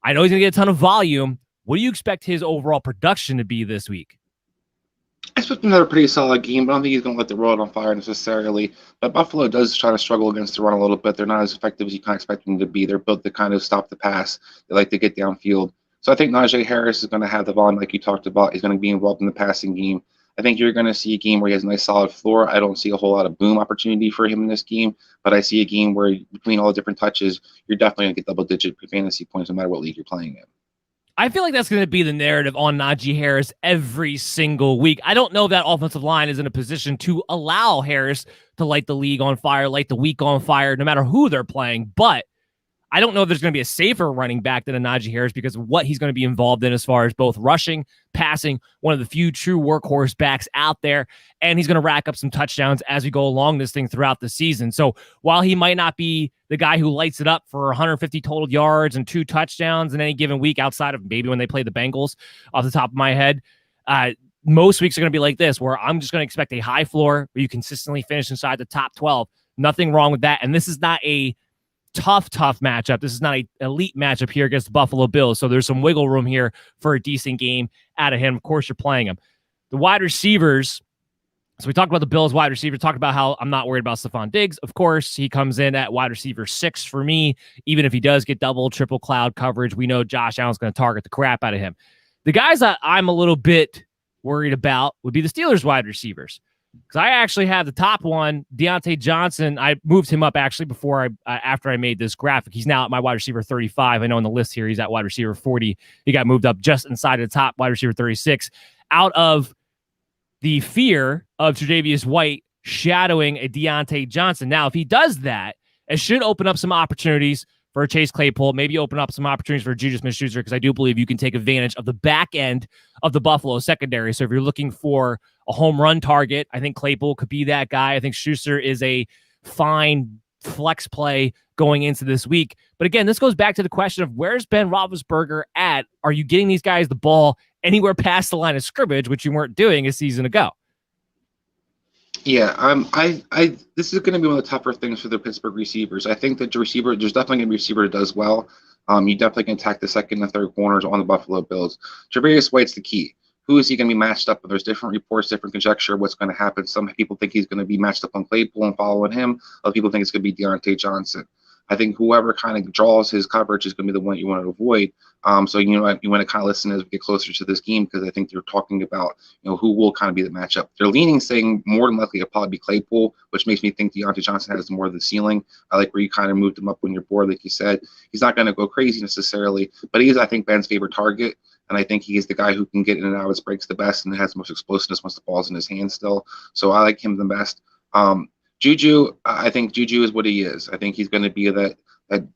I know he's going to get a ton of volume. What do you expect his overall production to be this week? I expect another pretty solid game, but I don't think he's going to let the world on fire necessarily. But Buffalo does try to struggle against the run a little bit. They're not as effective as you kind of expect them to be. They're built to kind of stop the pass. They like to get downfield. So I think Najee Harris is going to have the volume like you talked about. He's going to be involved in the passing game. I think you're going to see a game where he has a nice solid floor. I don't see a whole lot of boom opportunity for him in this game, but I see a game where between all the different touches, you're definitely going to get double-digit fantasy points no matter what league you're playing in. I feel like that's going to be the narrative on Najee Harris every single week. I don't know if that offensive line is in a position to allow Harris to light the league on fire, light the week on fire, no matter who they're playing, but I don't know if there's going to be a safer running back than a Najee Harris because of what he's going to be involved in as far as both rushing, passing, one of the few true workhorse backs out there, and he's going to rack up some touchdowns as we go along this thing throughout the season. So while he might not be the guy who lights it up for 150 total yards and 2 touchdowns in any given week outside of maybe when they play the Bengals off the top of my head, most weeks are going to be like this where I'm just going to expect a high floor where you consistently finish inside the top 12. Nothing wrong with that. And this is not a tough matchup. This is not an elite matchup here against the Buffalo Bills. So there's some wiggle room here for a decent game out of him. Of course, you're playing him. The wide receivers. So we talked about the Bills wide receiver, talked about how I'm not worried about Stephon Diggs. Of course, he comes in at wide receiver 6 for me. Even if he does get double, triple cloud coverage, we know Josh Allen's going to target the crap out of him. The guys that I'm a little bit worried about would be the Steelers wide receivers. Because I actually have the top one, Deontay Johnson. I moved him up actually after I made this graphic. He's now at my wide receiver 35. I know on the list here he's at wide receiver 40. He got moved up just inside of the top, wide receiver 36. out of the fear of Tre'Davious White shadowing a Deontay Johnson. Now, if he does that, it should open up some opportunities for Chase Claypool, maybe open up some opportunities for Juju Smith-Schuster, because I do believe you can take advantage of the back end of the Buffalo secondary. So if you're looking for a home run target, I think Claypool could be that guy. I think Schuster is a fine flex play going into this week. But again, this goes back to the question of where's Ben Roethlisberger at? Are you getting these guys the ball anywhere past the line of scrimmage, which you weren't doing a season ago? Yeah, this is going to be one of the tougher things for the Pittsburgh receivers. I think that there's definitely going to be a receiver that does well. You definitely can attack the second and third corners on the Buffalo Bills. Tre'Davious White's the key. Who is he going to be matched up with? There's different reports, different conjecture of what's going to happen. Some people think he's going to be matched up on Claypool and following him. Other people think it's going to be Deontay Johnson. I think whoever kind of draws his coverage is going to be the one you want to avoid. So you want to kind of listen as we get closer to this game, because I think they're talking about who will kind of be the matchup. They're leaning, saying more than likely it'll probably be Claypool, which makes me think Deontay Johnson has more of the ceiling. I like where you kind of moved him up when you're bored, like you said. He's not going to go crazy necessarily, but he is, I think, Ben's favorite target. And I think he is the guy who can get in and out of his breaks the best and has the most explosiveness once the ball's in his hand still. So I like him the best. Juju, I think Juju is what he is. I think he's going to be that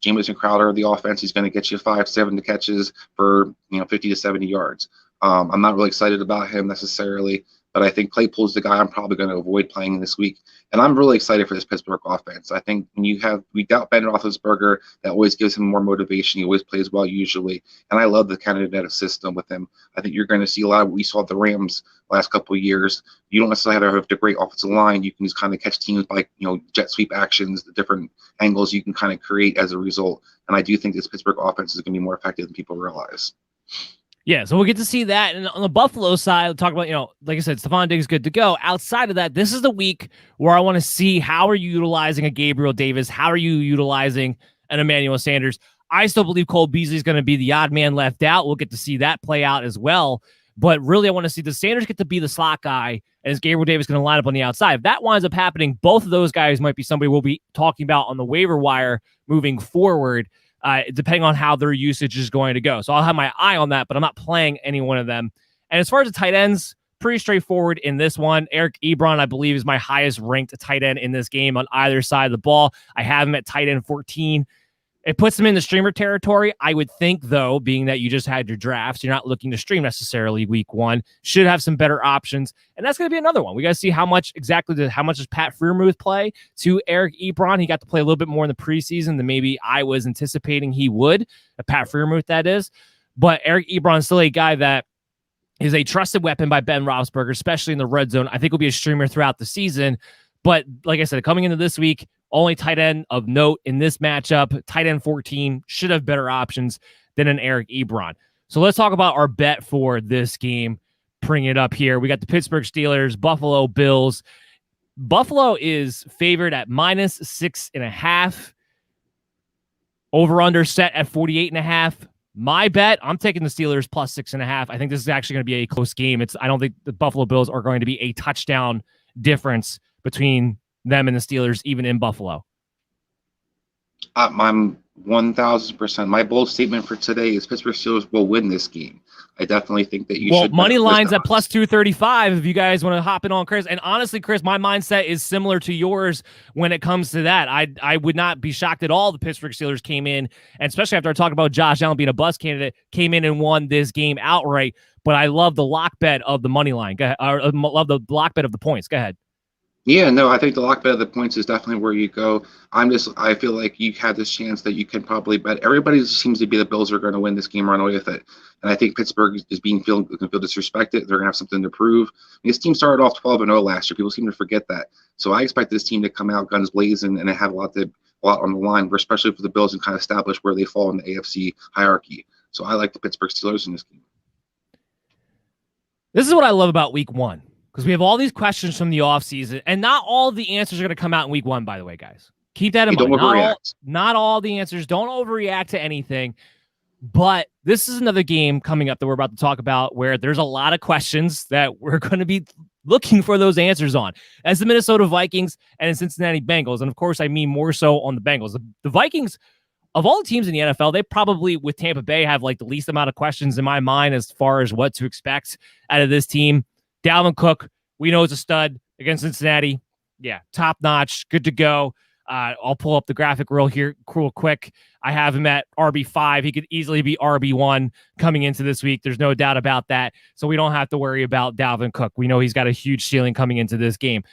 Jamison Crowder of the offense. He's going to get you 5-7 catches for 50 to 70 yards. I'm not really excited about him necessarily, but I think Claypool's the guy I'm probably going to avoid playing this week. And I'm really excited for this Pittsburgh offense. I think when we doubt Ben Roethlisberger, that always gives him more motivation. He always plays well usually. And I love the Canada system with him. I think you're going to see a lot of what we saw at the Rams last couple of years. You don't necessarily have to have the great offensive line. You can just kind of catch teams by jet sweep actions, the different angles you can kind of create as a result. And I do think this Pittsburgh offense is going to be more effective than people realize. Yeah, so we'll get to see that. And on the Buffalo side, we'll talk about, like I said, Stephon Diggs good to go. Outside of that, this is the week where I want to see how are you utilizing a Gabriel Davis? How are you utilizing an Emmanuel Sanders? I still believe Cole Beasley is going to be the odd man left out. We'll get to see that play out as well. But really, I want to see the Sanders get to be the slot guy, and is Gabriel Davis going to line up on the outside? If that winds up happening, both of those guys might be somebody we'll be talking about on the waiver wire moving forward, depending on how their usage is going to go. So I'll have my eye on that, but I'm not playing any one of them. And as far as the tight ends, pretty straightforward in this one. Eric Ebron, I believe, is my highest ranked tight end in this game on either side of the ball. I have him at tight end 14. It puts him in the streamer territory. I would think, though, being that you just had your drafts, you're not looking to stream necessarily week one, should have some better options. And that's going to be another one. We got to see how much does Pat Freiermuth play to Eric Ebron. He got to play a little bit more in the preseason than maybe I was anticipating he would. Pat Freiermuth, that is. But Eric Ebron is still a guy that is a trusted weapon by Ben Roethlisberger, especially in the red zone. I think will be a streamer throughout the season. But like I said, coming into this week, only tight end of note in this matchup, tight end 14, should have better options than an Eric Ebron. So let's talk about our bet for this game. Bring it up here. We got the Pittsburgh Steelers, Buffalo Bills. Buffalo is favored at -6.5. Over-under set at 48.5. My bet, I'm taking the Steelers plus 6.5. I think this is actually going to be a close game. I don't think the Buffalo Bills are going to be a touchdown difference between them and the Steelers, even in Buffalo. I'm 1,000%. My bold statement for today is Pittsburgh Steelers will win this game. I definitely think that you should. Well, money lines at plus 235 if you guys want to hop in on Chris. And honestly, Chris, my mindset is similar to yours when it comes to that. I would not be shocked at all the Pittsburgh Steelers came in, and especially after I talk about Josh Allen being a bust candidate, came in and won this game outright. But I love the lock bet of the money line. Go ahead. I love the lock bet of the points. Go ahead. Yeah, no, I think the lock bet of the points is definitely where you go. I feel like you had this chance that you can probably bet. Everybody seems to be the Bills are going to win this game, run away with it. And I think Pittsburgh is feel disrespected. They're going to have something to prove. This team started off 12-0 last year. People seem to forget that. So I expect this team to come out guns blazing and have a lot on the line, especially for the Bills, and kind of establish where they fall in the AFC hierarchy. So I like the Pittsburgh Steelers in this game. This is what I love about week one. Because we have all these questions from the offseason, and not all the answers are going to come out in week one, by the way, guys. Keep that in mind. Not all the answers. Don't overreact to anything. But this is another game coming up that we're about to talk about where there's a lot of questions that we're going to be looking for those answers on. As the Minnesota Vikings and the Cincinnati Bengals, and of course, I mean more so on the Bengals. The Vikings of all the teams in the NFL, they probably, with Tampa Bay, have like the least amount of questions in my mind as far as what to expect out of this team. Dalvin Cook, we know is a stud against Cincinnati. Yeah, top notch, good to go. I'll pull up the graphic real quick. I have him at RB5. He could easily be RB1 coming into this week. There's no doubt about that. So we don't have to worry about Dalvin Cook. We know he's got a huge ceiling coming into this game.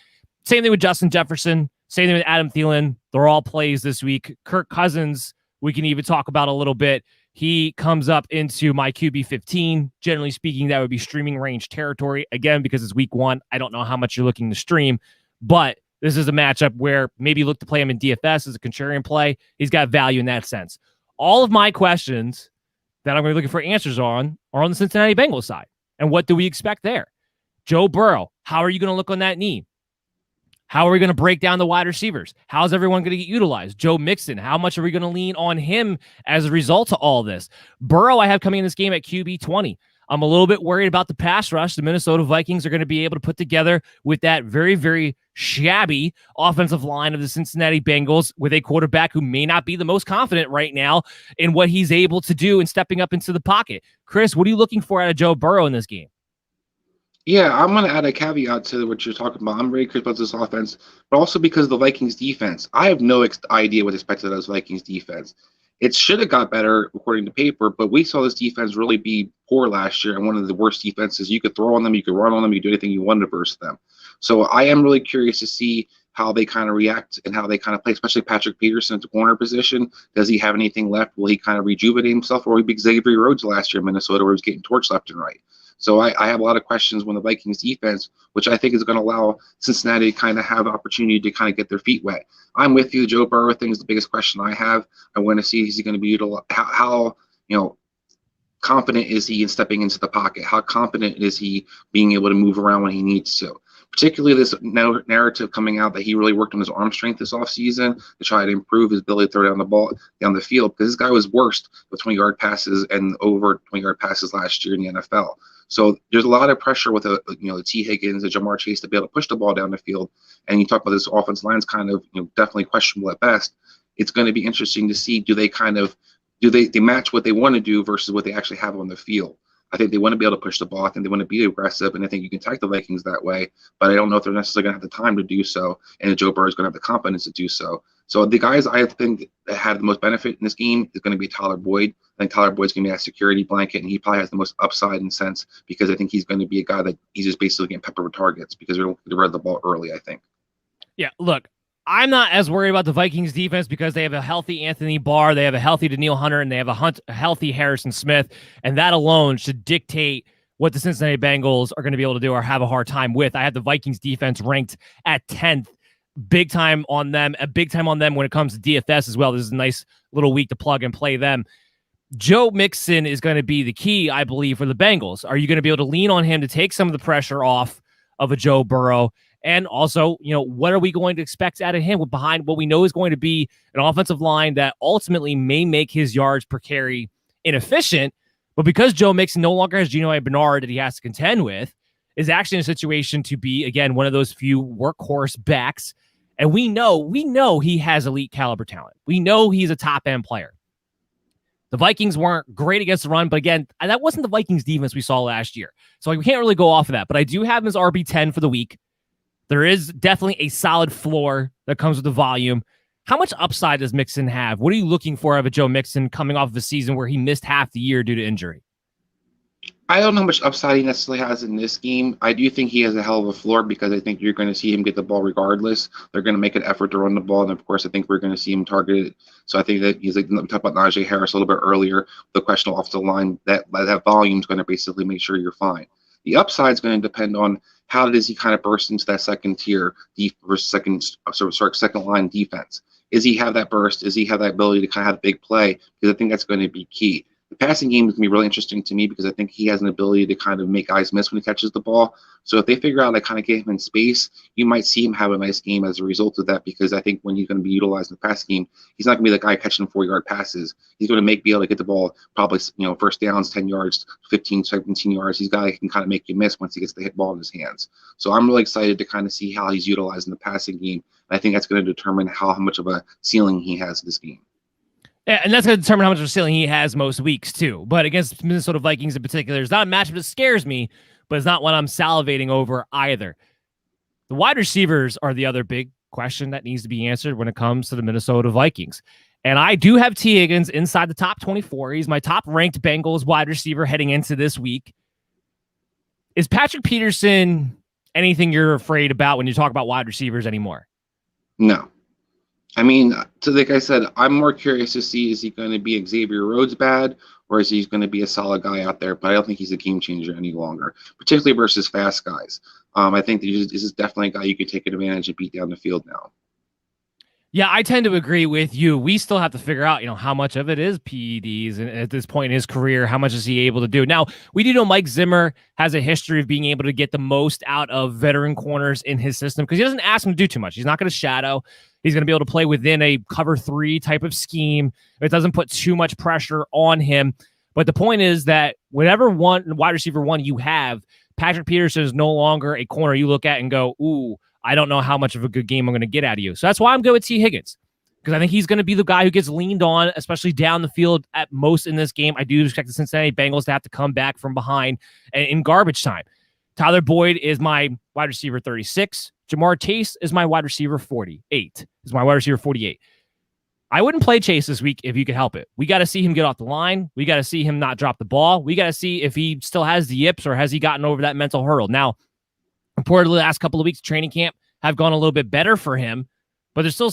Same thing with Justin Jefferson. Same thing with Adam Thielen. They're all plays this week. Kirk Cousins, we can even talk about a little bit. He comes up into my QB 15. Generally speaking, that would be streaming range territory. Again, because it's week 1, I don't know how much you're looking to stream, but this is a matchup where maybe you look to play him in DFS as a contrarian play. He's got value in that sense. All of my questions that I'm going to be looking for answers on are on the Cincinnati Bengals side. And what do we expect there? Joe Burrow, how are you going to look on that knee? How are we going to break down the wide receivers? How's everyone going to get utilized? Joe Mixon, how much are we going to lean on him as a result of all this? Burrow, I have coming in this game at QB 20. I'm a little bit worried about the pass rush the Minnesota Vikings are going to be able to put together with that very, very shabby offensive line of the Cincinnati Bengals with a quarterback who may not be the most confident right now in what he's able to do and stepping up into the pocket. Chris, what are you looking for out of Joe Burrow in this game? Yeah, I'm going to add a caveat to what you're talking about. I'm very curious about this offense, but also because of the Vikings defense. I have no idea what expected of this Vikings defense. It should have got better according to paper, but we saw this defense really be poor last year and one of the worst defenses. You could throw on them, you could run on them, you could do anything you wanted to versus them. So I am really curious to see how they kind of react and how they kind of play, especially Patrick Peterson at the corner position. Does he have anything left? Will he kind of rejuvenate himself, or will he be Xavier Rhodes last year in Minnesota where he was getting torched left and right? So I have a lot of questions when the Vikings defense, which I think is going to allow Cincinnati to kind of have opportunity to kind of get their feet wet. I'm with you. The Joe Burrow thing is the biggest question I have. I want to see, is he going to be utilized? How confident is he in stepping into the pocket? How confident is he being able to move around when he needs to? Particularly this narrative coming out that he really worked on his arm strength this offseason to try to improve his ability to throw down the ball down the field, because this guy was worst with 20-yard passes and over 20-yard passes last year in the NFL. So there's a lot of pressure with the T. Higgins and Jamar Chase to be able to push the ball down the field. And you talk about this offensive line's kind of definitely questionable at best. It's going to be interesting to see, do they match what they want to do versus what they actually have on the field. I think they want to be able to push the ball. I think they want to be aggressive, and I think you can attack the Vikings that way. But I don't know if they're necessarily going to have the time to do so, and Joe Burrow is going to have the confidence to do so. So the guys I think that had the most benefit in this game is going to be Tyler Boyd. I think Tyler Boyd's going to be that security blanket, and he probably has the most upside in sense, because I think he's going to be a guy that he's just basically getting peppered with targets because they're going to run the ball early, I think. Yeah, look, I'm not as worried about the Vikings defense because they have a healthy Anthony Barr, they have a healthy Danielle Hunter, and they have a healthy Harrison Smith, and that alone should dictate what the Cincinnati Bengals are going to be able to do or have a hard time with. I have the Vikings defense ranked at 10th. Big time on them, a big time on them when it comes to DFS as well. This is a nice little week to plug and play them. Joe Mixon is going to be the key, I believe, for the Bengals. Are you going to be able to lean on him to take some of the pressure off of a Joe Burrow? And also, what are we going to expect out of him behind what we know is going to be an offensive line that ultimately may make his yards per carry inefficient, but because Joe Mixon no longer has Geno Bernard that he has to contend with, is actually in a situation to be, again, one of those few workhorse backs. And we know he has elite caliber talent. We know he's a top-end player. The Vikings weren't great against the run, but again, that wasn't the Vikings defense we saw last year. So we can't really go off of that, but I do have him as RB10 for the week. There is definitely a solid floor that comes with the volume. How much upside does Mixon have? What are you looking for out of a Joe Mixon coming off of a season where he missed half the year due to injury? I don't know how much upside he necessarily has in this game. I do think he has a hell of a floor because I think you're going to see him get the ball regardless. They're going to make an effort to run the ball, and of course, I think we're going to see him targeted. So I think that he's like, we talked about Najee Harris a little bit earlier. The question off the line, that volume is going to basically make sure you're fine. The upside is going to depend on how does he kind of burst into that second tier versus second line defense. Is he have that burst? Does he have that ability to kind of have a big play? Because I think that's going to be key. The passing game is going to be really interesting to me because I think he has an ability to kind of make guys miss when he catches the ball. So if they figure out how to kind of get him in space, you might see him have a nice game as a result of that, because I think when he's going to be utilized in the pass game, he's not going to be the guy catching 4-yard passes. He's going to be able to get the ball probably, first downs, 10 yards, 15, 17 yards. He's a guy that can kind of make you miss once he gets the hit ball in his hands. So I'm really excited to kind of see how he's utilized in the passing game. I think that's going to determine how much of a ceiling he has this game. Yeah, and that's going to determine how much of a ceiling he has most weeks, too. But against Minnesota Vikings in particular, it's not a matchup that scares me, but it's not one I'm salivating over either. The wide receivers are the other big question that needs to be answered when it comes to the Minnesota Vikings. And I do have T. Higgins inside the top 24. He's my top-ranked Bengals wide receiver heading into this week. Is Patrick Peterson anything you're afraid about when you talk about wide receivers anymore? No. I mean, like I said, I'm more curious to see, is he going to be Xavier Rhodes bad, or is he going to be a solid guy out there? But I don't think he's a game changer any longer, particularly versus fast guys. I think this is definitely a guy you could take advantage and beat down the field now. Yeah, I tend to agree with you. We still have to figure out, how much of it is PEDs, and at this point in his career, how much is he able to do? Now, we do know Mike Zimmer has a history of being able to get the most out of veteran corners in his system because he doesn't ask him to do too much. He's not going to shadow. He's going to be able to play within a cover 3 type of scheme. It doesn't put too much pressure on him. But the point is that whatever wide receiver one you have, Patrick Peterson is no longer a corner you look at and go, ooh, I don't know how much of a good game I'm going to get out of you. So that's why I'm good with T. Higgins, because I think he's going to be the guy who gets leaned on, especially down the field at most in this game. I do expect the Cincinnati Bengals to have to come back from behind in garbage time. Tyler Boyd is my wide receiver 36. Jamar Chase is my wide receiver 48. I wouldn't play Chase this week if you could help it. We got to see him get off the line. We got to see him not drop the ball. We got to see if he still has the yips or has he gotten over that mental hurdle. Now, reportedly, the last couple of weeks of training camp have gone a little bit better for him, but there's still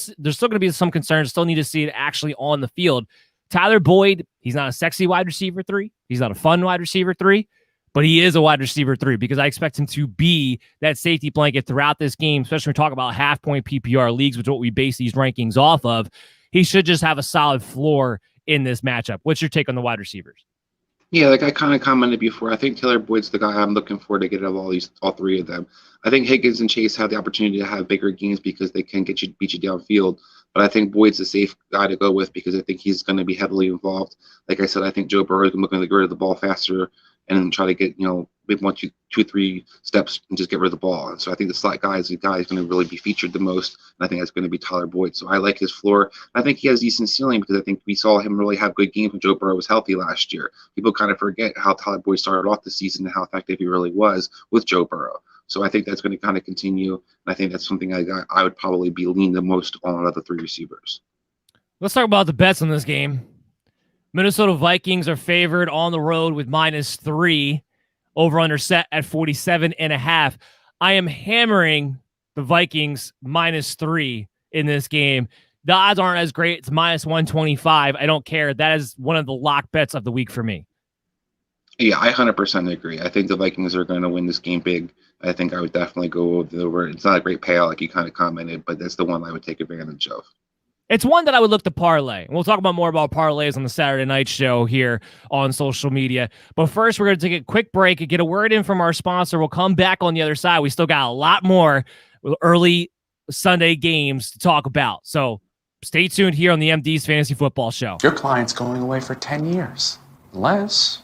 going to be some concerns. Still need to see it actually on the field. Tyler Boyd, he's not a sexy wide receiver 3. He's not a fun wide receiver 3, but he is a wide receiver 3 because I expect him to be that safety blanket throughout this game, especially when we talk about half-point PPR leagues, which is what we base these rankings off of. He should just have a solid floor in this matchup. What's your take on the wide receivers? Yeah, like I kind of commented before, I think Taylor Boyd's the guy I'm looking for to get out of all 3 of them. I think Higgins and Chase have the opportunity to have bigger games because they can beat you downfield. But I think Boyd's a safe guy to go with because I think he's going to be heavily involved. Like I said, I think Joe Burrow is going to get rid of the ball faster and try to get, maybe 1, 2, 3 steps and just get rid of the ball. And so I think the slot guy is the guy who's going to really be featured the most. And I think that's going to be Tyler Boyd. So I like his floor. I think he has decent ceiling because I think we saw him really have good games when Joe Burrow was healthy last year. People kind of forget how Tyler Boyd started off the season and how effective he really was with Joe Burrow. So I think that's going to kind of continue. And I think that's something I would probably be leaning the most on of the 3 receivers. Let's talk about the bets on this game. Minnesota Vikings are favored on the road with -3. Over-under set at 47.5. I am hammering the Vikings -3 in this game. The odds aren't as great. It's -125. I don't care. That is one of the lock bets of the week for me. Yeah, I 100% agree. I think the Vikings are going to win this game big. I think I would definitely go over. It's not a great payout like you kind of commented, but that's the one I would take advantage of. It's one that I would look to parlay. And we'll talk about more about parlays on the Saturday night show here on social media. But first, we're going to take a quick break and get a word in from our sponsor. We'll come back on the other side. We still got a lot more early Sunday games to talk about. So stay tuned here on the MD's Fantasy Football Show. Your client's going away for 10 years. Unless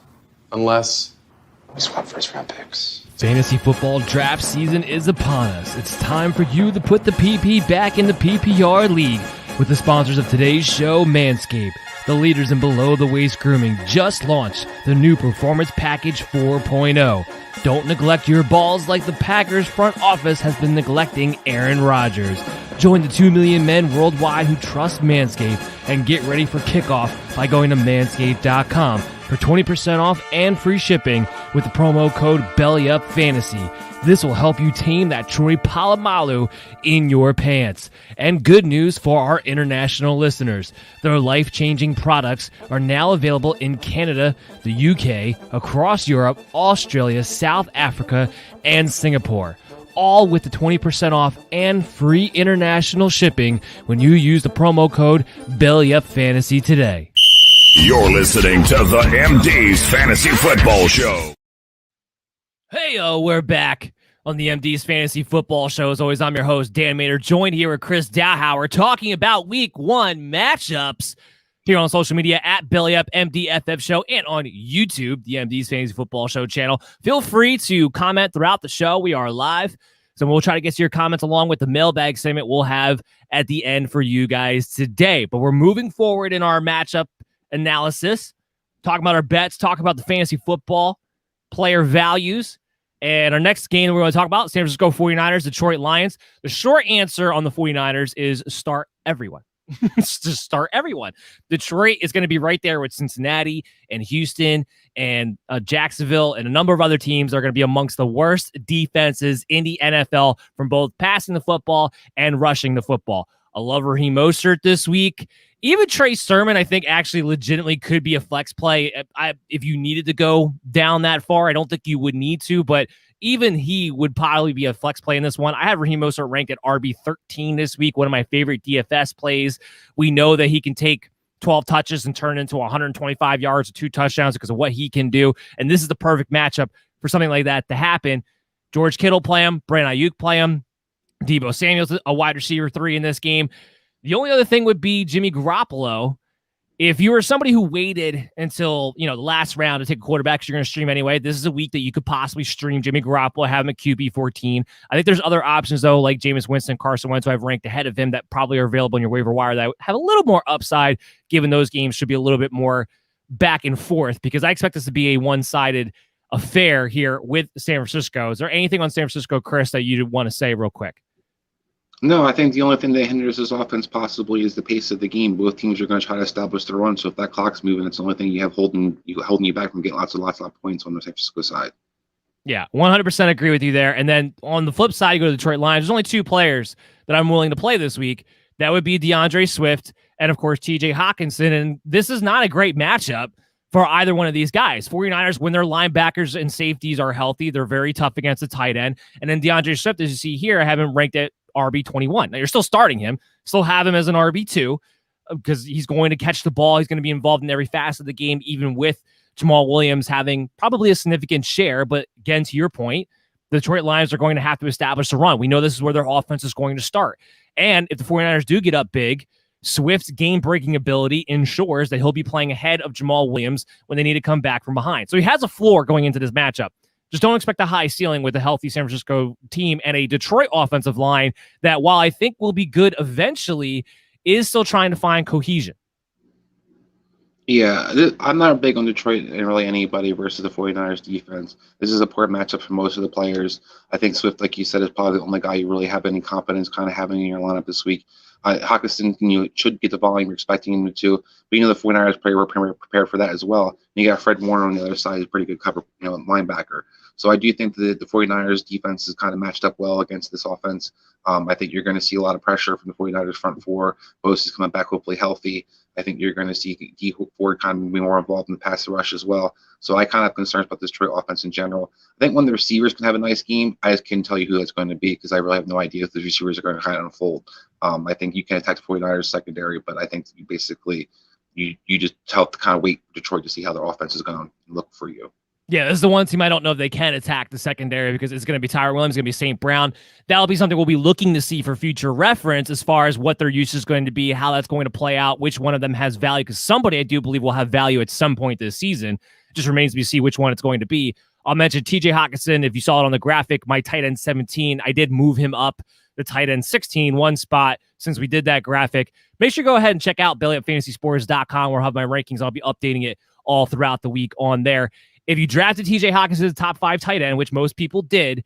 we swap first-round picks. Fantasy football draft season is upon us. It's time for you to put the PP back in the PPR league. With the sponsors of today's show, Manscaped, the leaders in below-the-waist grooming, just launched the new Performance Package 4.0. Don't neglect your balls like the Packers front office has been neglecting Aaron Rodgers. Join the 2 million men worldwide who trust Manscaped and get ready for kickoff by going to manscaped.com for 20% off and free shipping with the promo code BELLYUPFANTASY. This will help you tame that Troy Polamalu in your pants. And good news for our international listeners. Their life-changing products are now available in Canada, the UK, across Europe, Australia, South Africa, and Singapore. All with the 20% off and free international shipping when you use the promo code BELLYUPFANTASY today. You're listening to the MD's Fantasy Football Show. Hey, we're back on the MD's Fantasy Football Show. As always, I'm your host, Dan Mader, joined here with Chris Dowhauer, talking about Week 1 matchups here on social media at BellyUpMDFF Show and on YouTube, the MD's Fantasy Football Show channel. Feel free to comment throughout the show. We are live So we'll try to get to your comments along with the mailbag segment we'll have at the end for you guys today. But we're moving forward in our matchup analysis, talking about our bets, talking about the fantasy football, player values. And our next game we're going to talk about, San Francisco 49ers, Detroit Lions. The short answer on the 49ers is start everyone. Just start everyone. Detroit is going to be right there with Cincinnati and Houston and Jacksonville and a number of other teams that are going to be amongst the worst defenses in the NFL from both passing the football and rushing the football. I love Raheem Mostert this week. Even Trey Sermon, I think, actually legitimately could be a flex play. If you needed to go down that far, I don't think you would need to, but even he would probably be a flex play in this one. I have Raheem Mostert ranked at RB13 this week, one of my favorite DFS plays. We know that he can take 12 touches and turn into 125 yards or 2 touchdowns because of what he can do, and this is the perfect matchup for something like that to happen. George Kittle play him, Brandon Ayuk play him, Deebo Samuel's a wide receiver 3 in this game. The only other thing would be Jimmy Garoppolo. If you were somebody who waited until, the last round to take a quarterback, because you're going to stream anyway, this is a week that you could possibly stream Jimmy Garoppolo, have him at QB 14. I think there's other options, though, like Jameis Winston, Carson Wentz, who I've ranked ahead of him that probably are available on your waiver wire that have a little more upside, given those games should be a little bit more back and forth, because I expect this to be a one-sided affair here with San Francisco. Is there anything on San Francisco, Chris, that you want to say real quick? No, I think the only thing that hinders this offense possibly is the pace of the game. Both teams are going to try to establish the run, so if that clock's moving, it's the only thing you have holding you back from getting lots of points on the San Francisco side. Yeah, 100% agree with you there. And then on the flip side, you go to the Detroit Lions. There's only 2 players that I'm willing to play this week. That would be DeAndre Swift and, of course, TJ Hawkinson. And this is not a great matchup for either one of these guys. 49ers, when their linebackers and safeties are healthy, they're very tough against the tight end. And then DeAndre Swift, as you see here, I have him ranked at RB21. Now, you're still starting him, still have him as an RB2 because he's going to catch the ball. He's going to be involved in every facet of the game, even with Jamal Williams having probably a significant share. But again, to your point, the Detroit Lions are going to have to establish the run. We know this is where their offense is going to start. And if the 49ers do get up big, Swift's game-breaking ability ensures that he'll be playing ahead of Jamal Williams when they need to come back from behind. So he has a floor going into this matchup. Just don't expect a high ceiling with a healthy San Francisco team and a Detroit offensive line that, while I think will be good eventually, is still trying to find cohesion. Yeah, I'm not big on Detroit and really anybody versus the 49ers defense. This is a poor matchup for most of the players. I think Swift, like you said, is probably the only guy you really have any confidence kind of having in your lineup this week. Hawkinson should get the volume you're expecting him to, but the 49ers player were prepared for that as well. And you got Fred Warner on the other side, a pretty good cover, linebacker. So I do think that the 49ers defense is kind of matched up well against this offense. I think you're going to see a lot of pressure from the 49ers front four. Bosa is coming back hopefully healthy. I think you're going to see D Ford kind of be more involved in the pass rush as well. So I kind of have concerns about this Detroit offense in general. I think when the receivers can have a nice game, I just can't tell you who that's going to be because I really have no idea if the receivers are going to kind of unfold. I think you can attack the 49ers secondary, but I think you basically you just have to kind of wait for Detroit to see how their offense is going to look for you. Yeah, this is the one team I don't know if they can attack the secondary because it's going to be Tyrell Williams, it's going to be St. Brown. That'll be something we'll be looking to see for future reference as far as what their use is going to be, how that's going to play out, which one of them has value, because somebody I do believe will have value at some point this season. It just remains to be see which one it's going to be. I'll mention TJ Hawkinson. If you saw it on the graphic, my tight end 17, I did move him up the tight end 16, one spot since we did that graphic. Make sure you go ahead and check out BellyUpFantasySports.com where I'll have my rankings. I'll be updating it all throughout the week on there. If you drafted TJ Hawkinson as a top 5 tight end, which most people did,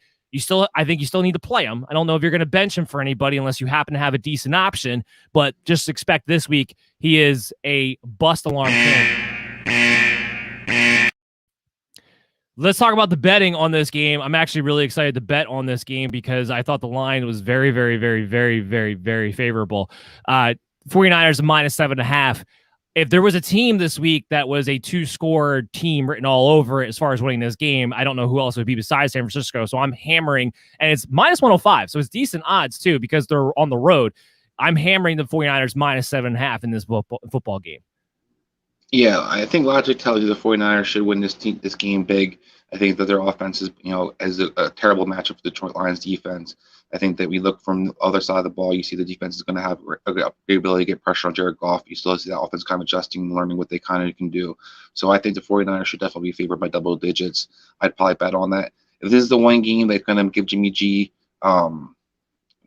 I think you still need to play him. I don't know if you're going to bench him for anybody unless you happen to have a decent option, but just expect this week he is a bust alarm fan. Let's talk about the betting on this game. I'm actually really excited to bet on this game because I thought the line was very, very, very, very, very, very favorable. 49ers minus 7.5. If there was a team this week that was a 2-score team written all over it as far as winning this game, I don't know who else it would be besides San Francisco. So I'm hammering, and it's minus 105. So it's decent odds too because they're on the road. I'm hammering the 49ers minus 7.5 in this football game. Yeah, I think logic tells you the 49ers should win this game big. I think that their offense is, as a terrible matchup for the Detroit Lions defense. I think that we look from the other side of the ball, you see the defense is going to have a great ability to get pressure on Jared Goff. You still see that offense kind of adjusting and learning what they kind of can do. So I think the 49ers should definitely be favored by double digits. I'd probably bet on that. If this is the one game that's going to give Jimmy G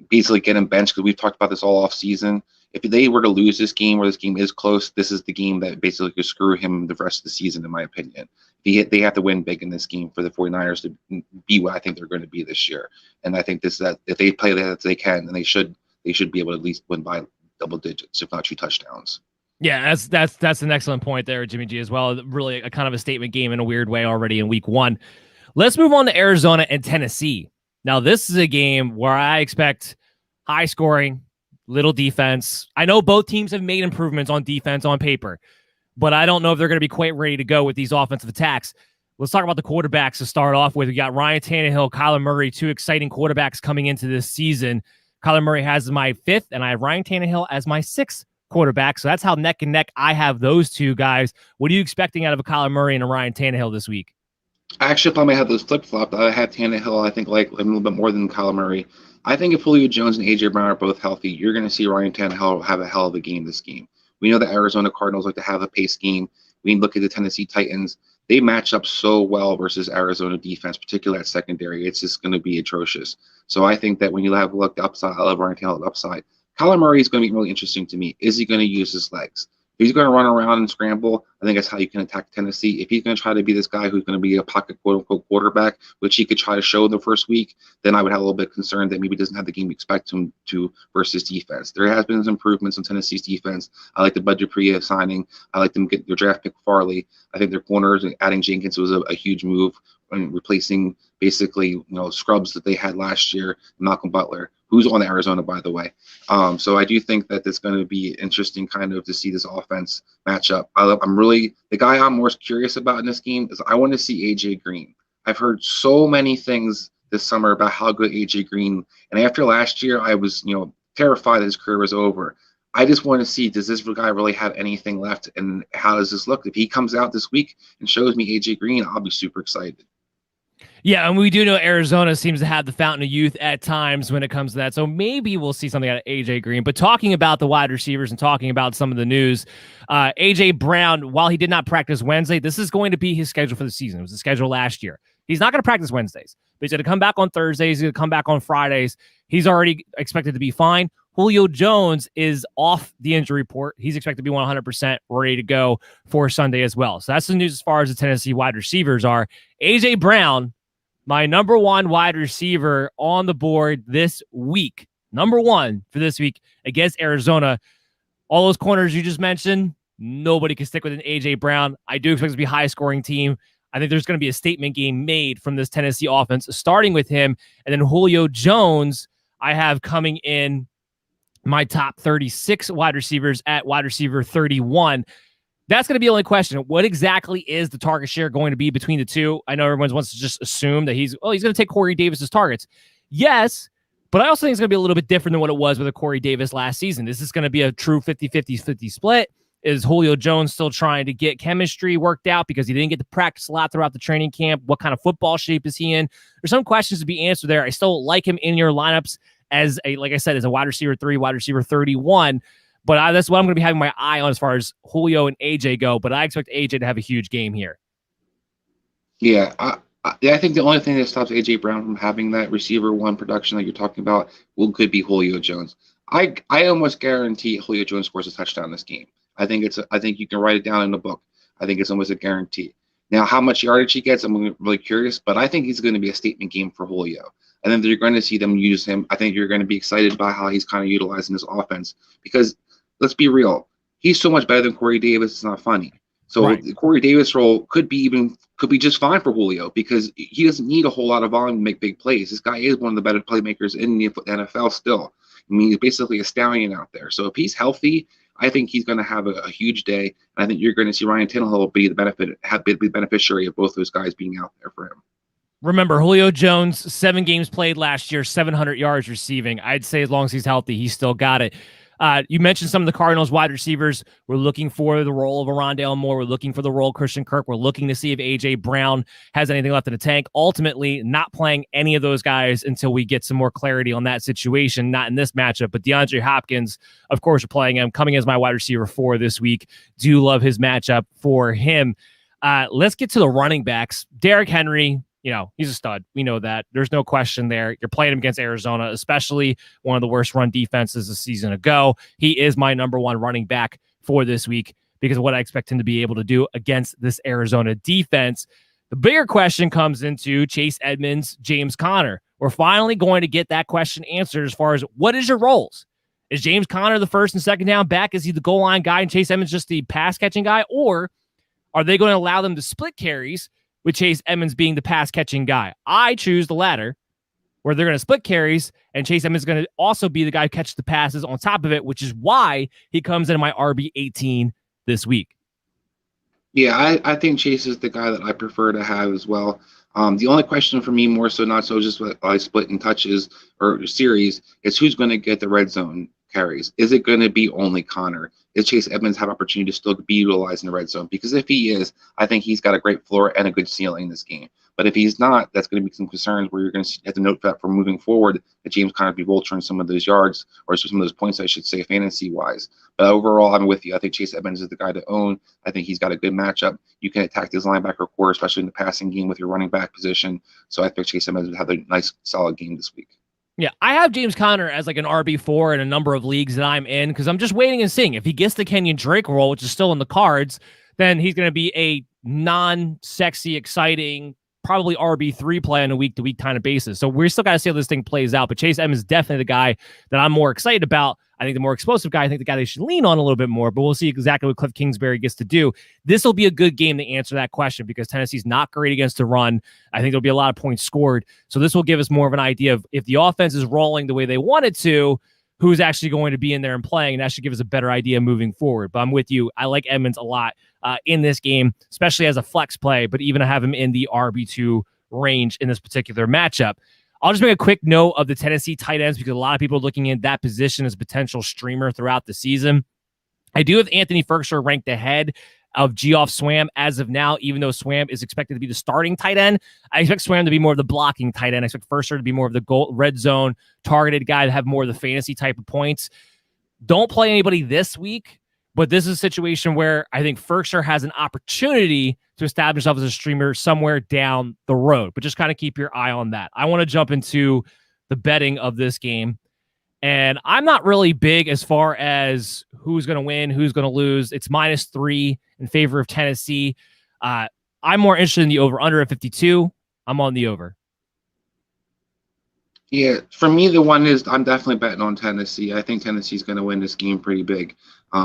basically get him benched, because we've talked about this all off season. If they were to lose this game, or this game is close, this is the game that basically could screw him the rest of the season, in my opinion. They have to win big in this game for the 49ers to be what I think they're going to be this year. And I think that if they play that as they can, then they should be able to at least win by double digits, if not 2 touchdowns. Yeah, that's an excellent point there, Jimmy G, as well. Really a kind of a statement game in a weird way already in week 1. Let's move on to Arizona and Tennessee. Now, this is a game where I expect high scoring, little defense. I know both teams have made improvements on defense on paper, but I don't know if they're going to be quite ready to go with these offensive attacks. Let's talk about the quarterbacks to start off with. We got Ryan Tannehill, Kyler Murray, 2 exciting quarterbacks coming into this season. Kyler Murray has my 5th, and I have Ryan Tannehill as my 6th quarterback. So that's how neck and neck I have those 2 guys. What are you expecting out of a Kyler Murray and a Ryan Tannehill this week? I actually probably have those flip-flopped. I have Tannehill, I think, like a little bit more than Kyler Murray. I think if Julio Jones and A.J. Brown are both healthy, you're going to see Ryan Tannehill have a hell of a game this game. We know the Arizona Cardinals like to have a pace game. We look at the Tennessee Titans. They match up so well versus Arizona defense, particularly at secondary. It's just going to be atrocious. So I think that when you have looked upside, I love Ryan Tannehill upside. Kyler Murray is going to be really interesting to me. Is he going to use his legs? If he's going to run around and scramble, I think that's how you can attack Tennessee. If he's going to try to be this guy who's going to be a pocket quote-unquote quarterback, which he could try to show in the first week, then I would have a little bit concerned that maybe he doesn't have the game we expect him to versus defense. There has been some improvements in Tennessee's defense. I like the Bud Dupree signing. I like them get their draft pick Farley. I think their corners and adding Jenkins was a huge move, and replacing basically scrubs that they had last year, Malcolm Butler, who's on Arizona, by the way. So I do think that it's going to be interesting kind of to see this offense match up. The guy I'm most curious about in this game is I want to see A.J. Green. I've heard so many things this summer about how good A.J. Green, and after last year, I was, terrified that his career was over. I just want to see, does this guy really have anything left, and how does this look? If he comes out this week and shows me A.J. Green, I'll be super excited. Yeah, and we do know Arizona seems to have the fountain of youth at times when it comes to that. So maybe we'll see something out of A.J. Green. But talking about the wide receivers and talking about some of the news, A.J. Brown, while he did not practice Wednesday, this is going to be his schedule for the season. It was the schedule last year. He's not going to practice Wednesdays, but he's going to come back on Thursdays. He's going to come back on Fridays. He's already expected to be fine. Julio Jones is off the injury report. He's expected to be 100% ready to go for Sunday as well. So that's the news as far as the Tennessee wide receivers are. A.J. Brown, my number 1 wide receiver on the board this week. Number 1 for this week against Arizona. All those corners you just mentioned, nobody can stick with an A.J. Brown. I do expect it to be a high-scoring team. I think there's going to be a statement game made from this Tennessee offense, starting with him. And then Julio Jones, I have coming in my top 36 wide receivers at wide receiver 31. That's going to be the only question. What exactly is the target share going to be between the two? I know everyone wants to just assume that he's going to take Corey Davis's targets. Yes, but I also think it's going to be a little bit different than what it was with a Corey Davis last season. This is going to be a true 50-50 split. Is Julio Jones still trying to get chemistry worked out because he didn't get to practice a lot throughout the training camp? What kind of football shape is he in? There's some questions to be answered there. I still like him in your lineups as like I said, as a wide receiver 3, wide receiver 31. But that's what I'm going to be having my eye on as far as Julio and AJ go. But I expect AJ to have a huge game here. Yeah, I think the only thing that stops AJ Brown from having that receiver 1 production that you're talking about could be Julio Jones. I almost guarantee Julio Jones scores a touchdown this game. I think you can write it down in the book. I think it's almost a guarantee. Now, how much yardage he gets, I'm really curious, but I think he's going to be a statement game for Julio. I think you're going to see them use him. I think you're going to be excited by how he's kind of utilizing his offense because let's be real, he's so much better than Corey Davis. It's not funny. So right. The Corey Davis role could be just fine for Julio because he doesn't need a whole lot of volume to make big plays. This guy is one of the better playmakers in the NFL still. I mean, he's basically a stallion out there. So if he's healthy, I think he's going to have a huge day. And I think you're going to see Ryan Tannehill be the beneficiary of both those guys being out there for him. Remember, Julio Jones, 7 games played last year, 700 yards receiving. I'd say as long as he's healthy, he's still got it. You mentioned some of the Cardinals wide receivers. We're looking for the role of Rondale Moore. We're looking for the role of Christian Kirk. We're looking to see if A.J. Brown has anything left in the tank. Ultimately, not playing any of those guys until we get some more clarity on that situation. Not in this matchup, but DeAndre Hopkins, of course, are playing him, coming as my wide receiver 4 this week. Do love his matchup for him. Let's get to the running backs. Derrick Henry, he's a stud. We know that. There's no question there. You're playing him against Arizona, especially one of the worst run defenses a season ago. He is my number one running back for this week because of what I expect him to be able to do against this Arizona defense. The bigger question comes into Chase Edmonds, James Conner. We're finally going to get that question answered as far as what is your roles? Is James Conner the first and second down back? Is he the goal line guy and Chase Edmonds just the pass catching guy? Or are they going to allow them to split carries with Chase Edmonds being the pass catching guy? I choose the latter, where they're going to split carries and Chase Edmonds is going to also be the guy who catches the passes on top of it, which is why he comes in my RB18 this week. Yeah, I think Chase is the guy that I prefer to have as well. The only question for me, more so not so just by split in touches or series, is who's going to get the red zone carries. Is it going to be only Connor? Does Chase Edmonds have opportunity to still be utilized in the red zone? Because if he is, I think he's got a great floor and a good ceiling in this game. But if he's not, that's going to be some concerns where you're going to have to note that for moving forward that James Conner be vulturing some of those yards or some of those points, I should say, fantasy-wise. But overall, I'm with you. I think Chase Edmonds is the guy to own. I think he's got a good matchup. You can attack this linebacker core, especially in the passing game with your running back position. So I think Chase Edmonds would have a nice, solid game this week. Yeah, I have James Conner as like an RB4 in a number of leagues that I'm in because I'm just waiting and seeing. If he gets the Kenyon Drake role, which is still in the cards, then he's going to be a non-sexy, exciting, probably RB3 play on a week-to-week kind of basis. So we're still got to see how this thing plays out. But Chase Edmonds is definitely the guy that I'm more excited about. I think the more explosive guy, I think the guy they should lean on a little bit more, but we'll see exactly what Cliff Kingsbury gets to do. This will be a good game to answer that question because Tennessee's not great against the run. I think there'll be a lot of points scored. So this will give us more of an idea of if the offense is rolling the way they want it to, who's actually going to be in there and playing, and that should give us a better idea moving forward. But I'm with you. I like Edmonds a lot in this game, especially as a flex play, but even to have him in the RB2 range in this particular matchup. I'll just make a quick note of the Tennessee tight ends because a lot of people are looking at that position as a potential streamer throughout the season. I do have Anthony Ferguson ranked ahead of Geoff Swam as of now, even though Swam is expected to be the starting tight end. I expect Swam to be more of the blocking tight end. I expect Ferguson to be more of the red zone targeted guy to have more of the fantasy type of points. Don't play anybody this week, but this is a situation where I think Ferguson has an opportunity to establish himself as a streamer somewhere down the road. But just kind of keep your eye on that. I want to jump into the betting of this game. And I'm not really big as far as who's going to win, who's going to lose. It's -3 in favor of Tennessee. I'm more interested in the over-under at 52. I'm on the over. Yeah, for me, the one is I'm definitely betting on Tennessee. I think Tennessee's going to win this game pretty big.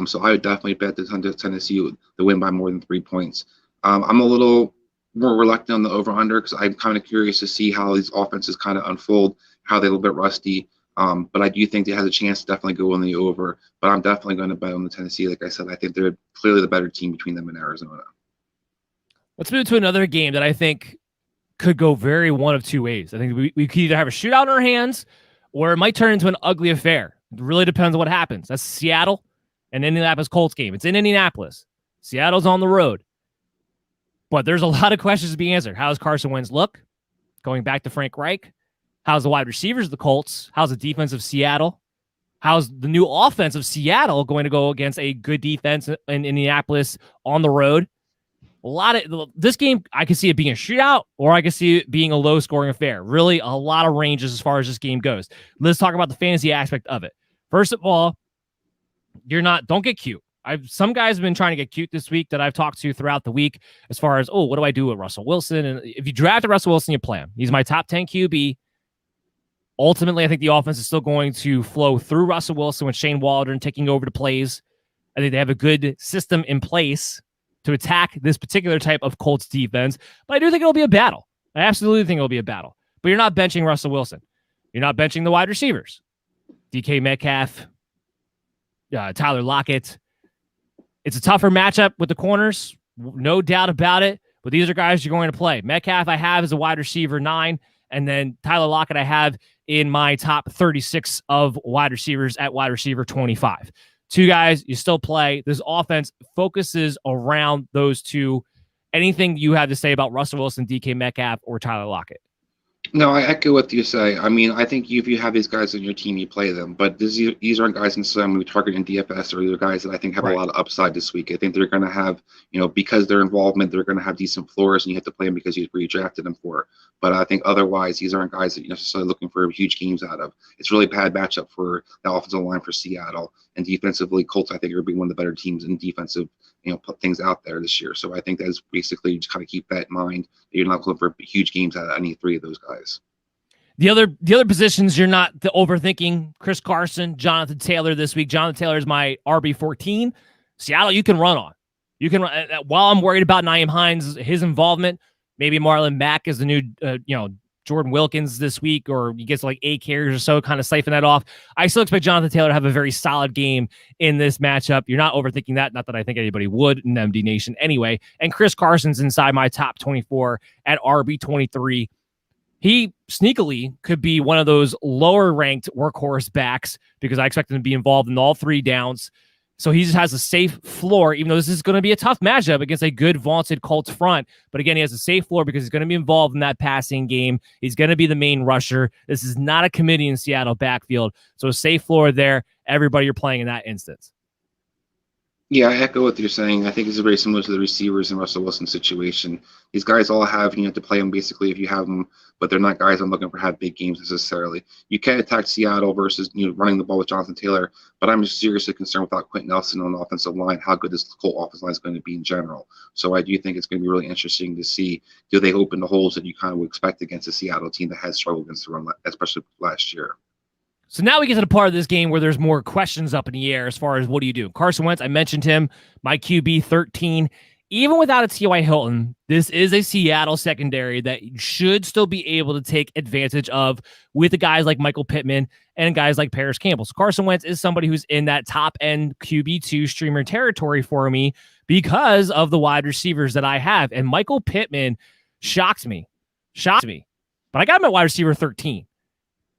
So I would definitely bet that Tennessee to win by more than 3 points. I'm a little more reluctant on the over-under because I'm kind of curious to see how these offenses kind of unfold, how they're a little bit rusty. But I do think they have a chance to definitely go on the over. But I'm definitely going to bet on the Tennessee. Like I said, I think they're clearly the better team between them and Arizona. Let's move to another game that I think could go very one of two ways. I think we could either have a shootout in our hands or it might turn into an ugly affair. It really depends on what happens. That's Seattle and Indianapolis Colts game. It's in Indianapolis. Seattle's on the road. But there's a lot of questions to be answered. How does Carson Wentz look? Going back to Frank Reich. How's the wide receivers of the Colts? How's the defense of Seattle? How's the new offense of Seattle going to go against a good defense in Indianapolis on the road? A lot of this game, I can see it being a shootout or I can see it being a low scoring affair. Really, a lot of ranges as far as this game goes. Let's talk about the fantasy aspect of it. First of all, don't get cute. Some guys have been trying to get cute this week that I've talked to throughout the week as far as, what do I do with Russell Wilson? And if you drafted Russell Wilson, you play him. He's my top 10 QB. Ultimately, I think the offense is still going to flow through Russell Wilson with Shane Waldron taking over the plays. I think they have a good system in place to attack this particular type of Colts defense. But I do think it'll be a battle. I absolutely think it'll be a battle. But you're not benching Russell Wilson. You're not benching the wide receivers. DK Metcalf, Tyler Lockett. It's a tougher matchup with the corners, no doubt about it. But these are guys you're going to play. Metcalf I have as a wide receiver 9. And then Tyler Lockett I have in my top 36 of wide receivers at wide receiver 25. Two guys you still play. This offense focuses around those two. Anything you have to say about Russell Wilson, DK Metcalf, or Tyler Lockett? No, I echo what you say. I mean, I think if you have these guys on your team, you play them. But these aren't guys necessarily we target in DFS, or they're guys that I think have a Right. lot of upside this week. I think they're going to have, because their involvement, they're going to have decent floors, and you have to play them because you redrafted them for it. But I think otherwise, these aren't guys that you're necessarily looking for huge games out of. It's really a bad matchup for the offensive line for Seattle, and defensively, Colts I think are being one of the better teams in defensive, put things out there this year. So I think that's basically just kind of keep that in mind. You're not looking for huge games out of any three of those guys. The other positions you're not overthinking: Chris Carson, Jonathan Taylor this week. Jonathan Taylor is my RB14. Seattle, you can run on. You can run. While I'm worried about Nyheim Hines, his involvement, maybe Marlon Mack is the new, Jordan Wilkins this week, or he gets like 8 carries or so, kind of siphon that off. I still expect Jonathan Taylor to have a very solid game in this matchup. You're not overthinking that. Not that I think anybody would in MD Nation anyway. And Chris Carson's inside my top 24 at RB23. He sneakily could be one of those lower ranked workhorse backs because I expect him to be involved in all 3 downs. So he just has a safe floor, even though this is going to be a tough matchup against a good vaunted Colts front. But again, he has a safe floor because he's going to be involved in that passing game. He's going to be the main rusher. This is not a committee in Seattle backfield. So a safe floor there. Everybody you're playing in that instance. Yeah, I echo what you're saying. I think it's very similar to the receivers in Russell Wilson's situation. These guys all have, to play them basically if you have them, but they're not guys I'm looking for have big games necessarily. You can attack Seattle versus, running the ball with Jonathan Taylor, but I'm just seriously concerned without Quentin Nelson on the offensive line, how good this Colt offensive line is going to be in general. So I do think it's going to be really interesting to see, do they open the holes that you kind of would expect against a Seattle team that has struggled against the run, especially last year. So now we get to the part of this game where there's more questions up in the air as far as what do you do? Carson Wentz, I mentioned him, my QB 13. Even without a T.Y. Hilton, this is a Seattle secondary that you should still be able to take advantage of with the guys like Michael Pittman and guys like Paris Campbell. So Carson Wentz is somebody who's in that top-end QB2 streamer territory for me because of the wide receivers that I have. And Michael Pittman shocks me. But I got him at wide receiver 13.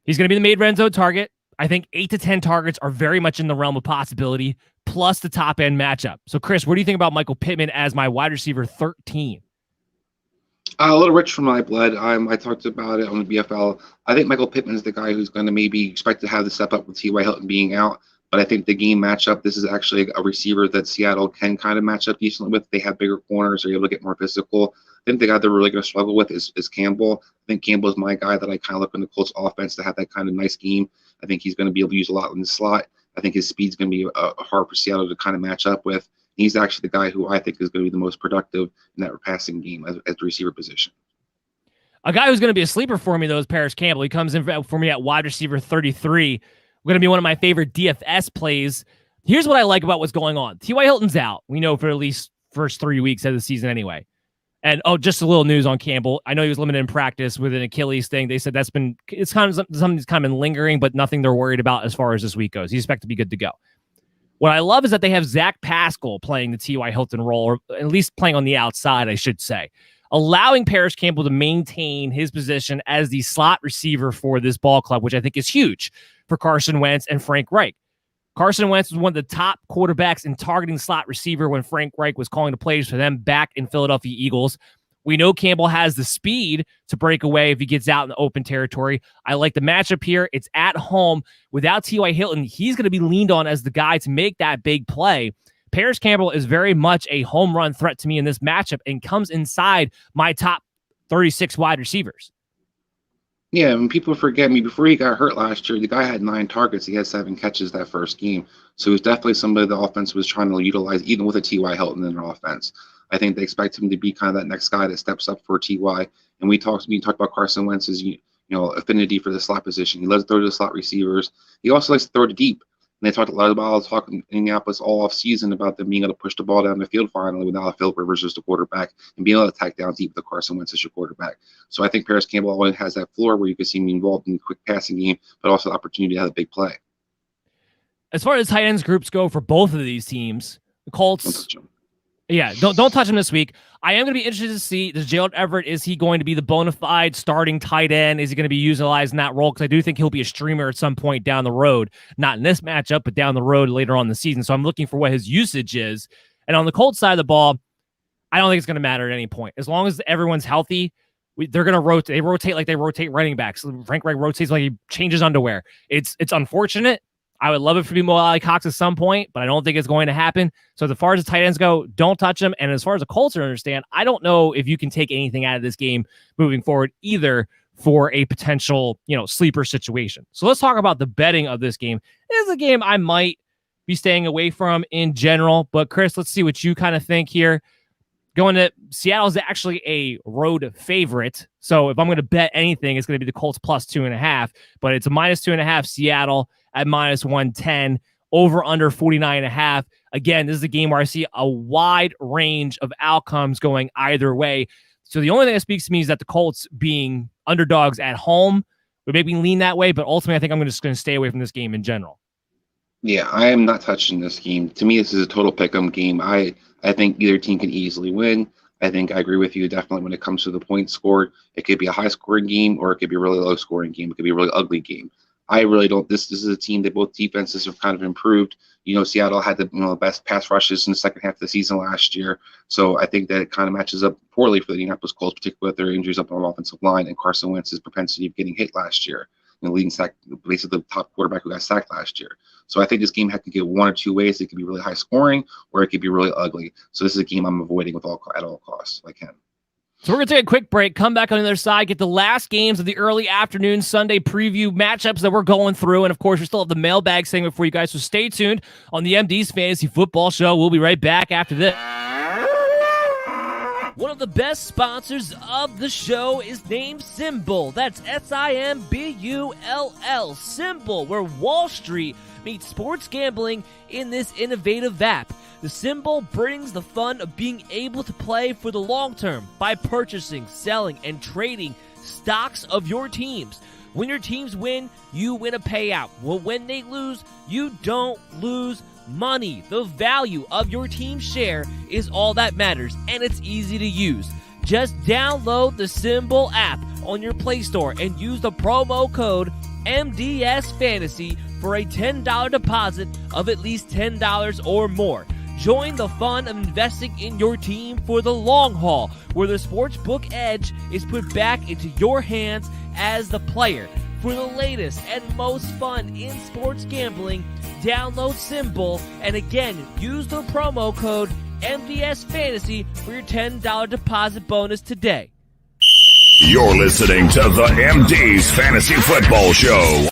He's going to be the made red zone target. I think 8 to 10 targets are very much in the realm of possibility, plus the top end matchup. So, Chris, what do you think about Michael Pittman as my wide receiver 13? A little rich for my blood. I talked about it on the BFL. I think Michael Pittman is the guy who's going to maybe expect to have the step up with T.Y. Hilton being out. But I think the game matchup, this is actually a receiver that Seattle can kind of match up decently with. They have bigger corners, they're able to get more physical. I think the guy they're really going to struggle with is Campbell. I think Campbell is my guy that I kind of look in the Colts offense to have that kind of nice game. I think he's going to be able to use a lot in the slot. I think his speed's going to be hard for Seattle to kind of match up with. He's actually the guy who I think is going to be the most productive in that passing game as the receiver position. A guy who's going to be a sleeper for me, though, is Paris Campbell. He comes in for me at wide receiver 33. Going to be one of my favorite DFS plays. Here's what I like about what's going on. T.Y. Hilton's out. We know for at least first 3 weeks of the season anyway. And just a little news on Campbell. I know he was limited in practice with an Achilles thing. They said it's kind of something that's kind of been lingering, but nothing they're worried about as far as this week goes. He's expected to be good to go. What I love is that they have Zach Pascal playing the T.Y. Hilton role, or at least playing on the outside, I should say, allowing Paris Campbell to maintain his position as the slot receiver for this ball club, which I think is huge for Carson Wentz and Frank Reich. Carson Wentz was one of the top quarterbacks in targeting slot receiver when Frank Reich was calling the plays for them back in Philadelphia Eagles. We know Campbell has the speed to break away if he gets out in the open territory. I like the matchup here. It's at home. Without T.Y. Hilton, he's going to be leaned on as the guy to make that big play. Paris Campbell is very much a home run threat to me in this matchup and comes inside my top 36 wide receivers. Yeah, when people forget me, before he got hurt last year, the guy had 9 targets. He had 7 catches that first game. So he's definitely somebody the offense was trying to utilize, even with a T.Y. Hilton in their offense. I think they expect him to be kind of that next guy that steps up for T.Y. And we talked about Carson Wentz's affinity for the slot position. He loves to throw to the slot receivers. He also likes to throw to deep. And they talked a lot about talking in Indianapolis all off season about them being able to push the ball down the field finally without Philip Rivers as the quarterback and being able to attack down deep with Carson Wentz as your quarterback. So I think Paris Campbell always has that floor where you can see him involved in the quick passing game, but also the opportunity to have a big play. As far as tight ends groups go for both of these teams, the Colts. Yeah, don't touch him this week. I am going to be interested to see, does Gerald Everett, is he going to be the bona fide starting tight end? Is he going to be utilized in that role? Because I do think he'll be a streamer at some point down the road. Not in this matchup, but down the road later on in the season. So I'm looking for what his usage is. And on the Colts side of the ball, I don't think it's going to matter at any point. As long as everyone's healthy, they're going to rotate. They rotate like they rotate running backs. Frank Reich rotates like he changes underwear. It's unfortunate. I would love it for be Mo Ali Cox at some point, but I don't think it's going to happen. So as far as the tight ends go, don't touch them. And as far as the Colts are understand, I don't know if you can take anything out of this game moving forward either for a potential, sleeper situation. So let's talk about the betting of this game. This is a game I might be staying away from in general, but Chris, let's see what you kind of think here. Going to Seattle is actually a road favorite. So if I'm going to bet anything, it's going to be the Colts plus 2.5, but it's a minus 2.5 Seattle at minus 110, over under 49.5. Again, this is a game where I see a wide range of outcomes going either way. So the only thing that speaks to me is that the Colts being underdogs at home would make me lean that way, but ultimately I think I'm just going to stay away from this game in general. Yeah, I am not touching this game. To me, this is a total pick-em game. I think either team can easily win. I think I agree with you definitely when it comes to the points scored. It could be a high-scoring game or it could be a really low-scoring game. It could be a really ugly game. I really don't. This is a team that both defenses have kind of improved. Seattle had the best pass rushes in the second half of the season last year. So I think that it kind of matches up poorly for the Indianapolis Colts, particularly with their injuries up on the offensive line and Carson Wentz's propensity of getting hit last year. Leading sack, basically the top quarterback who got sacked last year. So I think this game had to get one or two ways. It could be really high scoring or it could be really ugly. So this is a game I'm avoiding at all costs if I can. So we're going to take a quick break, come back on the other side, get the last games of the early afternoon Sunday preview matchups that we're going through. And, of course, we still have the mailbag segment for you guys. So stay tuned on the MD's Fantasy Football Show. We'll be right back after this. One of the best sponsors of the show is named Symbol. That's SIMBULL. Symbol, where Wall Street meets sports gambling in this innovative app. The Symbol brings the fun of being able to play for the long term by purchasing, selling, and trading stocks of your teams. When your teams win, you win a payout. Well, when they lose, you don't lose money. The value of your team's share is all that matters, and it's easy to use. Just download the Symbol app on your Play Store and use the promo code MDS Fantasy for a $10 deposit of at least $10 or more. Join the fun of investing in your team for the long haul, where the sportsbook edge is put back into your hands as the player. For the latest and most fun in sports gambling, download Symbol and again, use the promo code MDS Fantasy for your $10 deposit bonus today. You're listening to the MD's Fantasy Football Show.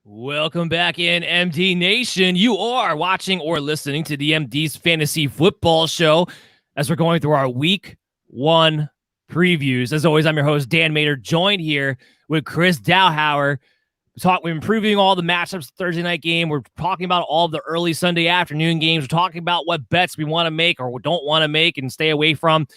Welcome back in, MD Nation. You are watching or listening to the MD's Fantasy Football Show as we're going through our Week 1 previews. As always, I'm your host, Dan Mader, joined here with Chris Dowhauer. We've been previewing all the matchups Thursday night game. We're talking about all the early Sunday afternoon games. We're talking about what bets we want to make or don't want to make and stay away from.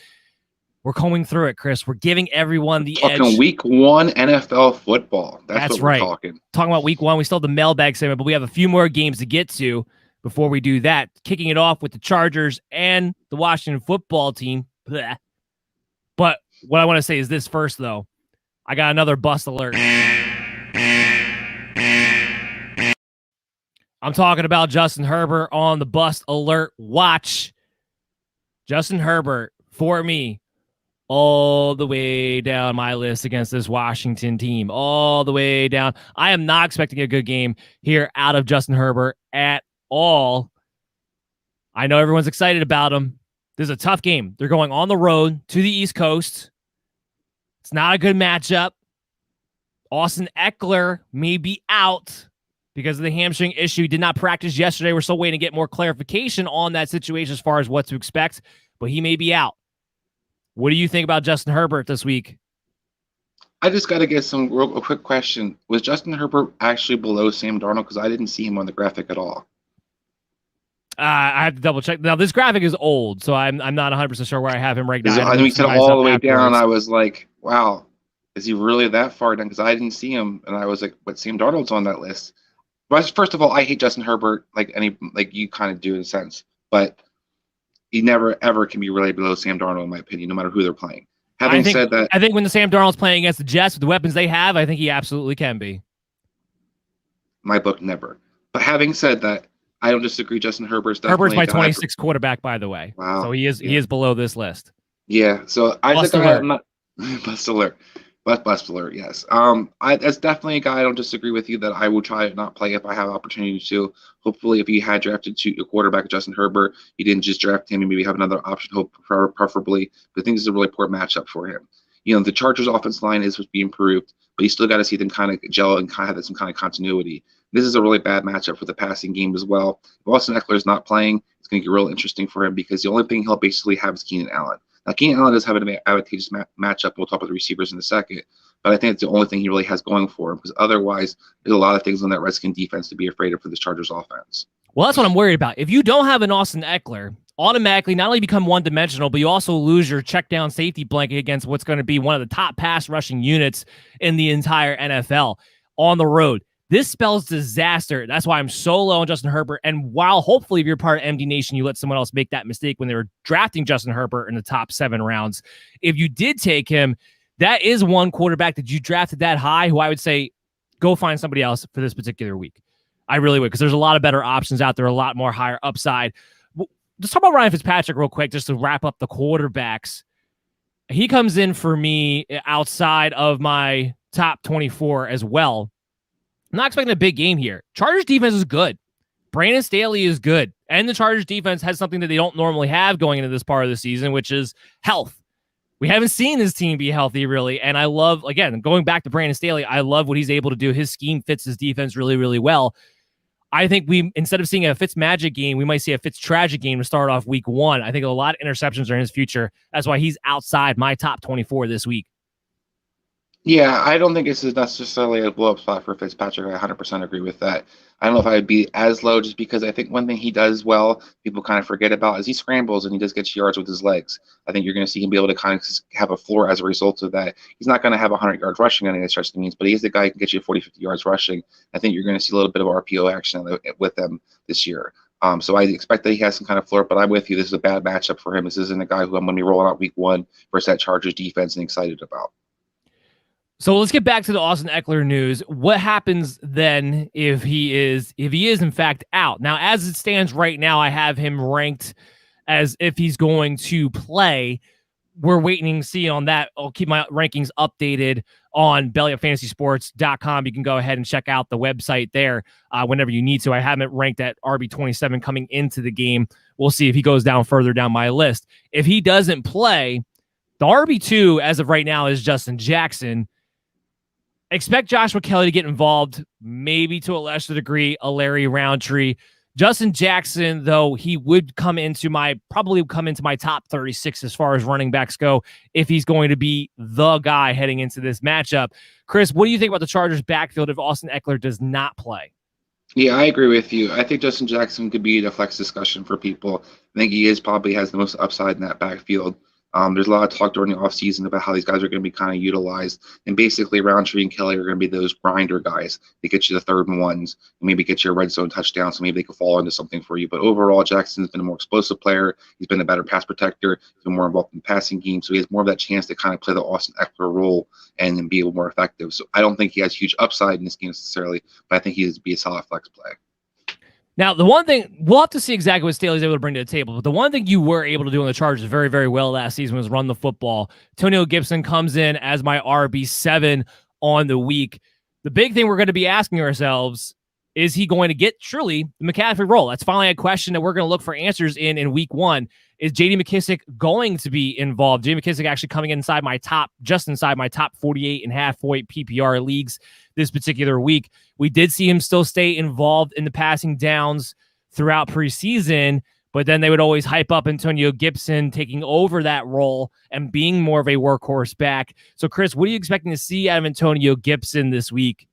We're going through it, Chris. We're giving everyone the edge. Talking Week 1 NFL football. That's what right. We're talking. Talking about Week 1. We still have the mailbag segment, but we have a few more games to get to before we do that. Kicking it off with the Chargers and the Washington football team. Blech. But what I want to say is this first, though. I got another bust alert. I'm talking about Justin Herbert on the bust alert watch. Justin Herbert, for me, all the way down my list against this Washington team. All the way down. I am not expecting a good game here out of Justin Herbert at all. I know everyone's excited about him. This is a tough game. They're going on the road to the East Coast. It's not a good matchup. Austin Eckler may be out because of the hamstring issue. He did not practice yesterday. We're still waiting to get more clarification on that situation as far as what to expect, but he may be out. What do you think about Justin Herbert this week? I just got to get a quick question. Was Justin Herbert actually below Sam Darnold? Because I didn't see him on the graphic at all. I have to double check. Now, this graphic is old, so I'm not 100% sure where I have him right now. I mean, he said all the way down. I was like, wow, is he really that far down? Because I didn't see him, and I was like, but Sam Darnold's on that list. But first of all, I hate Justin Herbert like you kind of do in a sense, but he never ever can be really below Sam Darnold in my opinion, no matter who they're playing. Having said that, I think when the Sam Darnold's playing against the Jets with the weapons they have, I think he absolutely can be. My book never. But having said that, I don't disagree. Justin Herbert's my 26 quarterback, by the way. Wow. So he is below this list. Yeah. So I think Bustler. Bustler, yes. That's definitely a guy I don't disagree with you that I will try to not play if I have opportunity to. Hopefully, if you had drafted a quarterback, Justin Herbert, you didn't just draft him and maybe have another option, preferably. But I think this is a really poor matchup for him. The Chargers' offense line is supposed to be improved, but you still got to see them kind of gel and kind of have some kind of continuity. This is a really bad matchup for the passing game as well. If Austin Eckler is not playing, it's going to get real interesting for him because the only thing he'll basically have is Keenan Allen. Now, Keenan Allen does have an advantageous matchup. We'll talk about the receivers in a second, but I think it's the only thing he really has going for him because otherwise, there's a lot of things on that Redskin defense to be afraid of for this Chargers offense. Well, that's what I'm worried about. If you don't have an Austin Eckler, automatically not only become one-dimensional, but you also lose your check-down safety blanket against what's going to be one of the top pass rushing units in the entire NFL on the road. This spells disaster. That's why I'm so low on Justin Herbert. And while hopefully if you're part of MD Nation, you let someone else make that mistake when they were drafting Justin Herbert in the top 7 rounds. If you did take him, that is one quarterback that you drafted that high who I would say go find somebody else for this particular week. I really would, because there's a lot of better options out there, a lot more higher upside. Let's talk about Ryan Fitzpatrick real quick, just to wrap up the quarterbacks. He comes in for me outside of my top 24 as well. I'm not expecting a big game here. Chargers defense is good. Brandon Staley is good. And the Chargers defense has something that they don't normally have going into this part of the season, which is health. We haven't seen this team be healthy, really. And I love, again, going back to Brandon Staley, I love what he's able to do. His scheme fits his defense really, really well. I think we, instead of seeing a Fitz magic game, we might see a Fitz tragic game to start off week 1. I think a lot of interceptions are in his future. That's why he's outside my top 24 this week. Yeah, I don't think this is necessarily a blow-up spot for Fitzpatrick. I 100% agree with that. I don't know if I would be as low just because I think one thing he does well, people kind of forget about, is he scrambles and he does get yards with his legs. I think you're going to see him be able to kind of have a floor as a result of that. He's not going to have 100 yards rushing on any stretch of means, but he's the guy who can get you 40, 50 yards rushing. I think you're going to see a little bit of RPO action with them this year. So I expect that he has some kind of floor, but I'm with you. This is a bad matchup for him. This isn't a guy who I'm going to be rolling out week 1 versus that Chargers defense and excited about. So let's get back to the Austin Eckler news. What happens then if he is in fact out? Now, as it stands right now, I have him ranked as if he's going to play. We're waiting to see on that. I'll keep my rankings updated on bellyupfantasysports.com. You can go ahead and check out the website there whenever you need to. I have it ranked at RB27 coming into the game. We'll see if he goes down further down my list. If he doesn't play, the RB2 as of right now is Justin Jackson. Expect Joshua Kelly to get involved, maybe to a lesser degree, a Larry Roundtree. Justin Jackson, though, he would probably come into my top 36 as far as running backs go if he's going to be the guy heading into this matchup. Chris, what do you think about the Chargers backfield if Austin Eckler does not play? Yeah, I agree with you. I think Justin Jackson could be the flex discussion for people. I think he probably has the most upside in that backfield. There's a lot of talk during the offseason about how these guys are going to be kind of utilized. And basically, Roundtree and Kelly are going to be those grinder guys. They get you the 3rd and 1s, and maybe get you a red zone touchdown, so maybe they could fall into something for you. But overall, Jackson's been a more explosive player. He's been a better pass protector. He's been more involved in the passing game, so he has more of that chance to kind of play the Austin Eckler role and then be able more effective. So I don't think he has huge upside in this game necessarily, but I think he would be a solid flex play. Now, the one thing, we'll have to see exactly what Staley's able to bring to the table, but the one thing you were able to do on the Chargers very, very well last season was run the football. Antonio Gibson comes in as my RB7 on the week. The big thing we're going to be asking ourselves, is he going to get truly the McCaffrey role? That's finally a question that we're going to look for answers in week 1. Is J.D. McKissic going to be involved? J.D. McKissic actually coming inside my top 48.5 point PPR leagues this particular week. We did see him still stay involved in the passing downs throughout preseason, but then they would always hype up Antonio Gibson taking over that role and being more of a workhorse back. So, Chris, what are you expecting to see out of Antonio Gibson this week?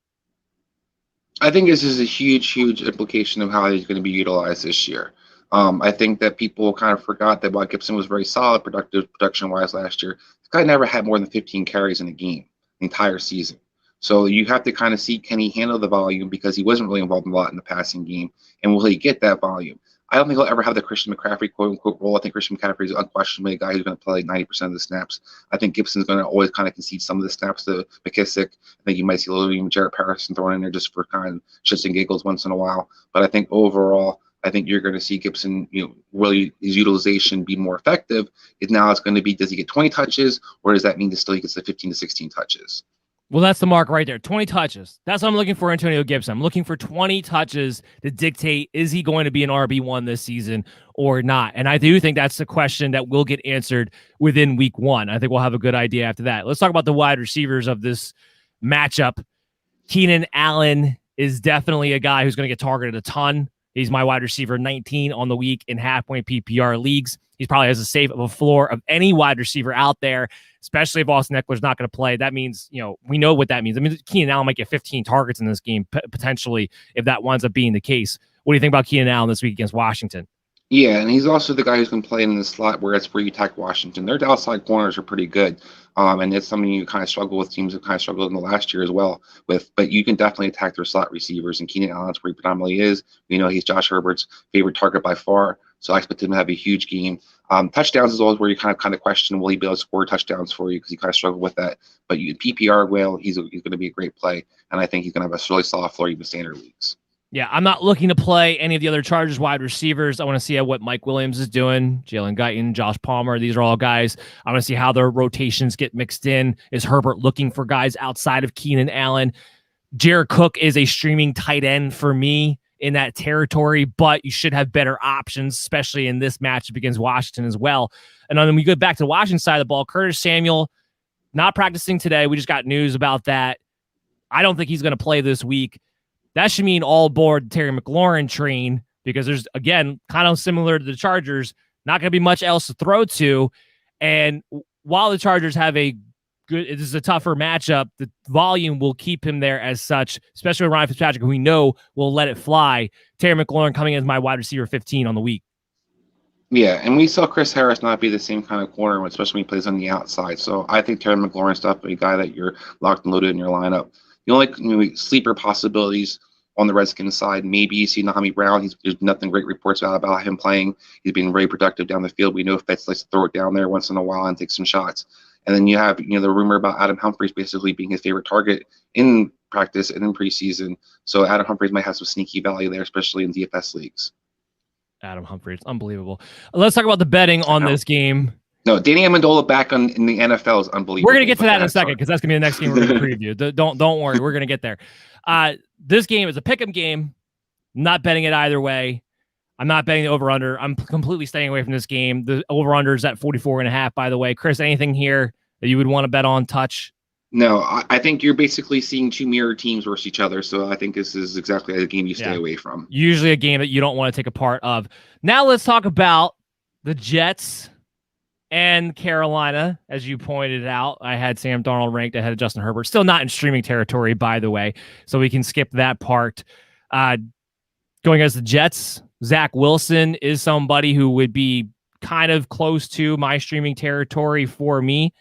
I think this is a huge implication of how he's going to be utilized this year. I think that people kind of forgot that while Gibson was very solid production-wise last year, this guy never had more than 15 carries in a game the entire season. So you have to kind of see, can he handle the volume, because he wasn't really involved a lot in the passing game, and will he get that volume? I don't think he'll ever have the Christian McCaffrey quote-unquote role. I think Christian McCaffrey is unquestionably a guy who's going to play like 90% of the snaps. I think Gibson's going to always kind of concede some of the snaps to McKissic. I think you might see a little even Jarrett Patterson thrown in there just for kind of shits and giggles once in a while. But I think overall, I think you're going to see Gibson, really his utilization be more effective. Now it's going to be, does he get 20 touches, or does that mean that still he gets the 15 to 16 touches? Well, that's the mark right there. 20 touches. That's what I'm looking for, Antonio Gibson. I'm looking for 20 touches to dictate, is he going to be an RB1 this season or not? And I do think that's the question that will get answered within week 1. I think we'll have a good idea after that. Let's talk about the wide receivers of this matchup. Keenan Allen is definitely a guy who's going to get targeted a ton. He's my wide receiver 19 on the week in half-point PPR leagues. He probably has a safe of a floor of any wide receiver out there, especially if Austin Eckler's not going to play. That means, we know what that means. I mean, Keenan Allen might get 15 targets in this game, potentially, if that winds up being the case. What do you think about Keenan Allen this week against Washington? Yeah, and he's also the guy who's been playing in the slot where it's where you attack Washington. Their outside corners are pretty good, and it's something you kind of struggle with. Teams have kind of struggled in the last year as well with, but you can definitely attack their slot receivers, and Keenan Allen's where he predominantly is. We know he's Josh Herbert's favorite target by far, so I expect him to have a huge game. Touchdowns is always where you kind of question, will he be able to score touchdowns for you, because he kind of struggled with that. But PPR, well, he's going to be a great play, and I think he's going to have a really solid floor even standard leagues. Yeah, I'm not looking to play any of the other Chargers wide receivers. I want to see what Mike Williams is doing, Jalen Guyton, Josh Palmer. These are all guys. I want to see how their rotations get mixed in. Is Herbert looking for guys outside of Keenan Allen? Jared Cook is a streaming tight end for me in that territory, but you should have better options, especially in this matchup against Washington as well. And then we go back to the Washington side of the ball. Curtis Samuel, not practicing today. We just got news about that. I don't think he's going to play this week. That should mean all aboard Terry McLaurin train, because there's, again, kind of similar to the Chargers, not going to be much else to throw to. And while the Chargers have this is a tougher matchup, the volume will keep him there as such, especially with Ryan Fitzpatrick, who we know will let it fly. Terry McLaurin coming as my wide receiver 15 on the week. Yeah, and we saw Chris Harris not be the same kind of corner, especially when he plays on the outside. So I think Terry McLaurin's definitely a guy that you're locked and loaded in your lineup. The only sleeper possibilities on the Redskins side, maybe you see Nahami Brown. There's nothing great reports about him playing. He's been very productive down the field. We know Fitz likes to throw it down there once in a while and take some shots. And then you have the rumor about Adam Humphries basically being his favorite target in practice and in preseason. So Adam Humphries might have some sneaky value there, especially in DFS leagues. Adam Humphries, unbelievable. Let's talk about the betting on this game. No, Danny Amendola back in the NFL is unbelievable. We're going to get to that in a second, because that's going to be the next game we're going to preview. Don't worry. We're going to get there. This game is a pick'em game. I'm not betting it either way. I'm not betting the over-under. I'm completely staying away from this game. The over-under is at 44.5, by the way. Chris, anything here that you would want to bet on, touch? No, I think you're basically seeing two mirror teams versus each other. So I think this is exactly a game you stay away from. Usually a game that you don't want to take a part of. Now let's talk about the Jets and Carolina. As you pointed out, I had Sam Darnold ranked ahead of Justin Herbert. Still not in streaming territory, by the way, so we can skip that part. Going against the Jets, Zach Wilson is somebody who would be kind of close to my streaming territory for me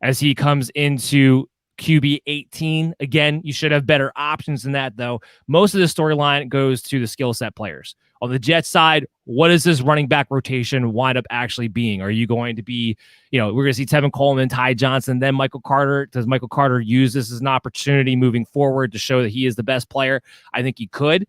as he comes into QB 18. Again, you should have better options than that, though. Most of the storyline goes to the skill set players. On the Jets side, what is this running back rotation wind up actually being? Are you going to be, we're going to see Tevin Coleman, Ty Johnson, then Michael Carter. Does Michael Carter use this as an opportunity moving forward to show that he is the best player? I think he could.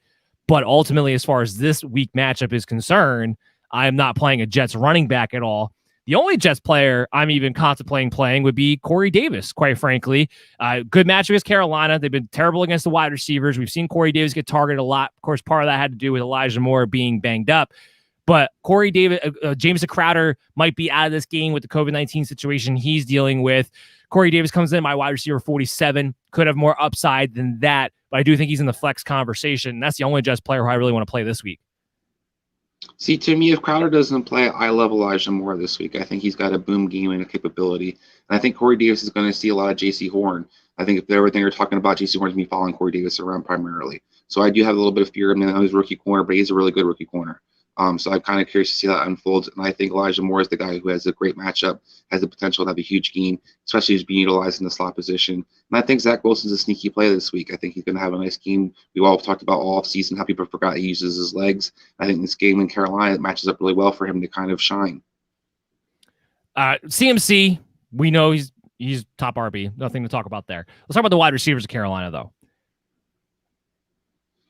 But ultimately, as far as this week matchup is concerned, I am not playing a Jets running back at all. The only Jets player I'm even contemplating playing would be Corey Davis, quite frankly. Good match against Carolina. They've been terrible against the wide receivers. We've seen Corey Davis get targeted a lot. Of course, part of that had to do with Elijah Moore being banged up. But Corey Davis, Jameson Crowder might be out of this game with the COVID-19 situation he's dealing with. Corey Davis comes in, my wide receiver 47. Could have more upside than that, but I do think he's in the flex conversation. That's the only Jets player who I really want to play this week. See, to me, if Crowder doesn't play, I love Elijah Moore this week. I think he's got a boom game and a capability. And I think Corey Davis is going to see a lot of J.C. Horn. I think if everything you're talking about, J.C. Horn is going to be following Corey Davis around primarily. So I do have a little bit of fear. I mean, he's a rookie corner, but he's a really good rookie corner. So I'm kind of curious to see how that unfolds. And I think Elijah Moore is the guy who has a great matchup, has the potential to have a huge game, especially if he's being utilized in the slot position. And I think Zach Wilson's a sneaky play this week. I think he's going to have a nice game. We've all talked about all offseason how people forgot he uses his legs. I think this game in Carolina, it matches up really well for him to kind of shine. CMC, we know he's top RB. Nothing to talk about there. Let's talk about the wide receivers of Carolina, though.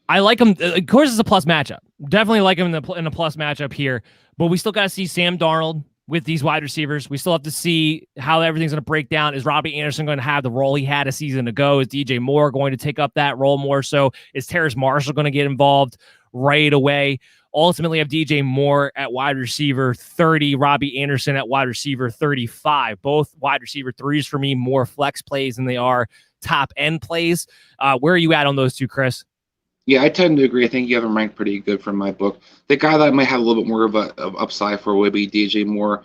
I like him. Of course, it's a plus matchup. Definitely like him in a plus matchup here. But we still got to see Sam Darnold with these wide receivers. We still have to see how everything's going to break down. Is Robbie Anderson going to have the role he had a season ago? Is DJ Moore going to take up that role more so? Is Terrace Marshall going to get involved right away? Ultimately, have DJ Moore at wide receiver 30, Robbie Anderson at wide receiver 35. Both wide receiver threes for me, more flex plays than they are top end plays. Where are you at on those two, Chris? Yeah, I tend to agree. I think you have him ranked pretty good from my book. The guy that might have a little bit more of upside for would be DJ Moore.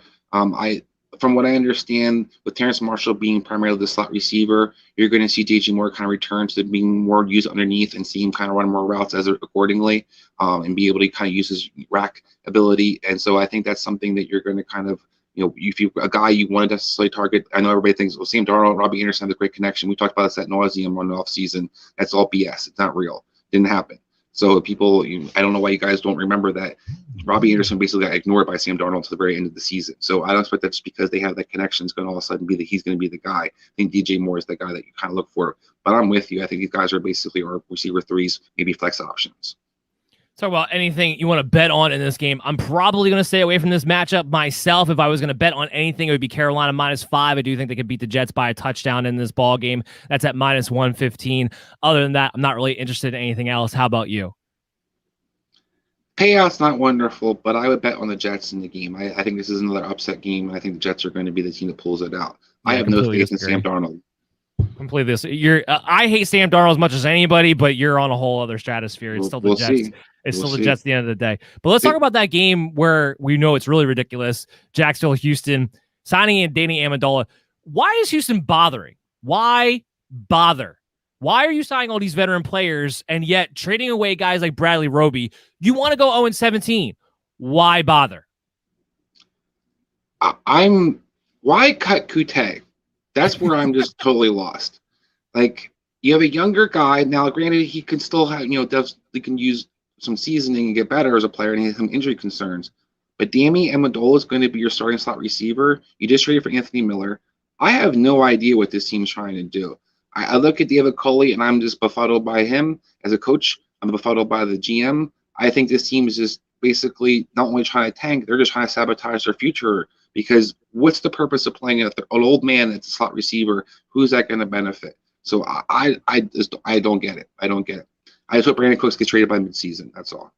From what I understand, with Terrace Marshall being primarily the slot receiver, you're going to see DJ Moore kind of return to being more used underneath and see him kind of run more routes accordingly, and be able to kind of use his rack ability. And so I think that's something that you're going to kind of, if you a guy you want to necessarily target. I know everybody thinks, well, Sam Darnold, Robbie Anderson have a great connection. We talked about this at nauseum on the off season. That's all BS. It's not real. Didn't happen. So people, I don't know why you guys don't remember that Robbie Anderson basically got ignored by Sam Darnold to the very end of the season. So I don't expect that just because they have that connection is going to all of a sudden be that he's going to be the guy. I think DJ Moore is the guy that you kind of look for. But I'm with you. I think these guys are basically our receiver threes, maybe flex options. Talk about anything you want to bet on in this game. I'm probably going to stay away from this matchup myself. If I was going to bet on anything, it would be Carolina -5. I do think they could beat the Jets by a touchdown in this ball game. That's at -115. Other than that, I'm not really interested in anything else. How about you? Payout's not wonderful, but I would bet on the Jets in the game. I think this is another upset game, and I think the Jets are going to be the team that pulls it out. Yeah, I have no faith in Sam Darnold. Completely. I hate Sam Darnold as much as anybody, but you're on a whole other stratosphere. It's still the Jets. See. It's still the Jets at the end of the day. But let's talk about that game where we know it's really ridiculous. Jacksonville, Houston, signing in Danny Amendola. Why is Houston bothering? Why bother? Why are you signing all these veteran players and yet trading away guys like Bradley Roby? You want to go 0-17. Why bother? Why cut Kute? That's where I'm just totally lost. Like, you have a younger guy now. Granted, he can still have, he can use some seasoning and get better as a player, and he has some injury concerns. But Danny Amendola is going to be your starting slot receiver. You just traded for Anthony Miller. I have no idea what this team's trying to do. I look at David Culley, and I'm just befuddled by him as a coach. I'm befuddled by the GM. I think this team is just basically not only trying to tank, they're just trying to sabotage their future. Because what's the purpose of playing an old man that's a slot receiver? Who's that going to benefit? So I don't get it. I don't get it. I just hope Brandon Cooks gets traded by midseason. That's all.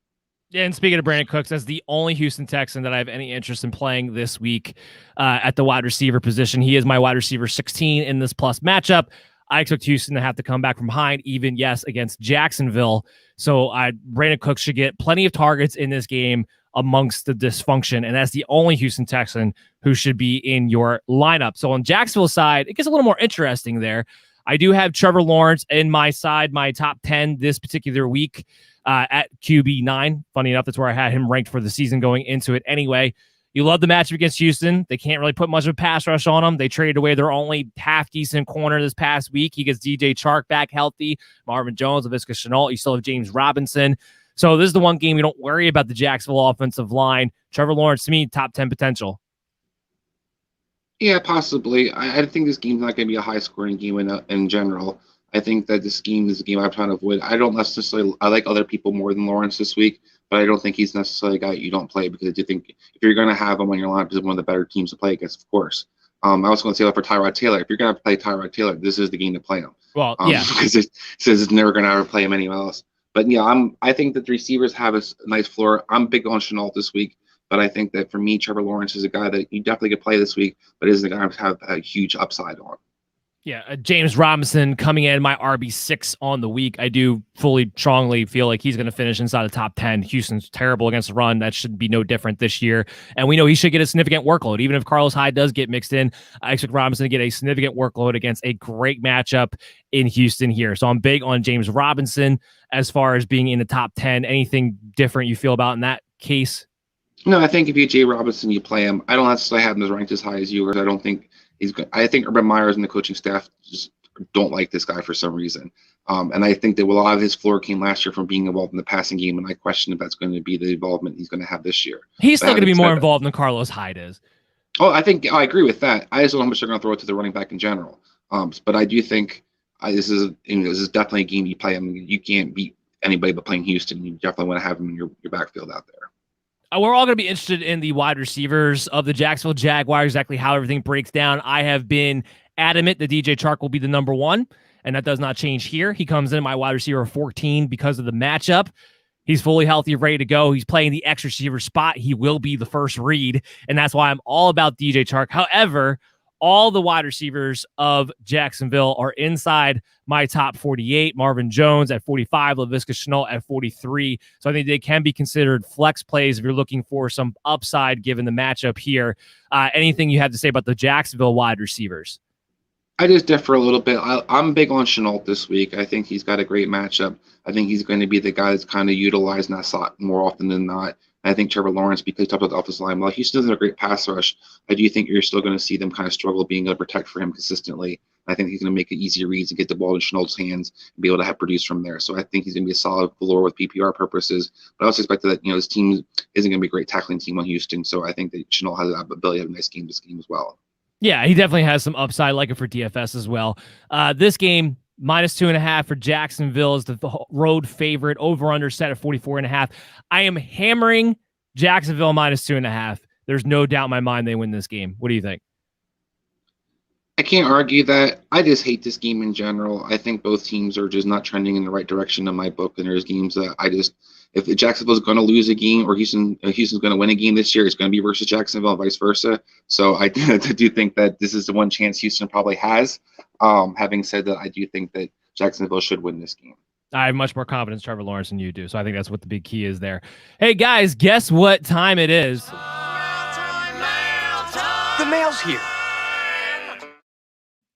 Yeah, and speaking of Brandon Cooks, that's the only Houston Texan that I have any interest in playing this week at the wide receiver position. He is my wide receiver 16 in this plus matchup. I expect Houston to have to come back from behind, even, yes, against Jacksonville. So Brandon Cooks should get plenty of targets in this game amongst the dysfunction, and that's the only Houston Texan who should be in your lineup. So on Jacksonville's side, it gets a little more interesting there. I do have Trevor Lawrence in my side, my top 10 this particular week at QB9. Funny enough, that's where I had him ranked for the season going into it anyway. You love the matchup against Houston. They can't really put much of a pass rush on them. They traded away their only half-decent corner this past week. He gets DJ Chark back healthy, Marvin Jones, Laviska Shenault. You still have James Robinson. So this is the one game we don't worry about the Jacksonville offensive line. Trevor Lawrence, to me, top 10 potential. Yeah, possibly. I think this game's not going to be a high-scoring game in general. I think that this game is a game I'm trying to avoid. I like other people more than Lawrence this week, but I don't think he's necessarily a guy you don't play, because I do think if you're going to have him on your lineup, he's one of the better teams to play against, of course. I was going to say that for Tyrod Taylor. If you're going to play Tyrod Taylor, this is the game to play him. Well, yeah. Because it says it's never going to ever play him anywhere else. But yeah, I think that the receivers have a nice floor. I'm big on Shenault this week, but I think that for me, Trevor Lawrence is a guy that you definitely could play this week, but isn't a guy to have a huge upside on. Yeah, James Robinson coming in my RB6 on the week. I do strongly feel like he's going to finish inside the top 10. Houston's terrible against the run. That should be no different this year. And we know he should get a significant workload. Even if Carlos Hyde does get mixed in, I expect Robinson to get a significant workload against a great matchup in Houston here. So I'm big on James Robinson as far as being in the top 10. Anything different you feel about in that case? No, I think if you Jay Robinson, you play him. I don't necessarily have him as ranked as high as you, because I don't think he's good. I think Urban Meyers and the coaching staff just don't like this guy for some reason. And I think that a lot of his floor came last year from being involved in the passing game, and I question if that's going to be the involvement he's going to have this year. He's still going to be more involved than Carlos Hyde is. Oh, I agree with that. I just don't know how much they're going to throw it to the running back in general. But I do think this is definitely a game you play him. You can't beat anybody but playing Houston. You definitely want to have him in your backfield out there. We're all going to be interested in the wide receivers of the Jacksonville Jaguars, exactly how everything breaks down. I have been adamant that DJ Chark will be the number one, and that does not change here. He comes in at my wide receiver 14 because of the matchup. He's fully healthy, ready to go. He's playing the X receiver spot. He will be the first read, and that's why I'm all about DJ Chark. However, all the wide receivers of Jacksonville are inside my top 48. Marvin Jones at 45, Laviska Shenault at 43. So I think they can be considered flex plays if you're looking for some upside given the matchup here. Anything you have to say about the Jacksonville wide receivers? I just differ a little bit. I'm big on Shenault this week. I think he's got a great matchup. I think he's going to be the guy that's kind of utilized in that slot more often than not. I think Trevor Lawrence, because top of the offensive line, while Houston doesn't have a great pass rush, I do think you're still going to see them kind of struggle being able to protect for him consistently. I think he's going to make it easy reads and get the ball in Chenault's hands and be able to have produce from there. So I think he's going to be a solid floor with PPR purposes. But I also expect that this team isn't going to be a great tackling team on Houston. So I think that Shenault has the ability to have a nice game this game as well. Yeah, he definitely has some upside, like it for DFS as well. This game, -2.5 for Jacksonville is the road favorite. Over/under set at 44.5. I am hammering Jacksonville -2.5. There's no doubt in my mind they win this game. What do you think? I can't argue that. I just hate this game in general. I think both teams are just not trending in the right direction in my book. And there's games that if Jacksonville's going to lose a game or Houston's going to win a game this year, it's going to be versus Jacksonville and vice versa. So I do think that this is the one chance Houston probably has. Having said that, I do think that Jacksonville should win this game. I have much more confidence in Trevor Lawrence than you do. So I think that's what the big key is there. Hey, guys, guess what time it is? The mail's here.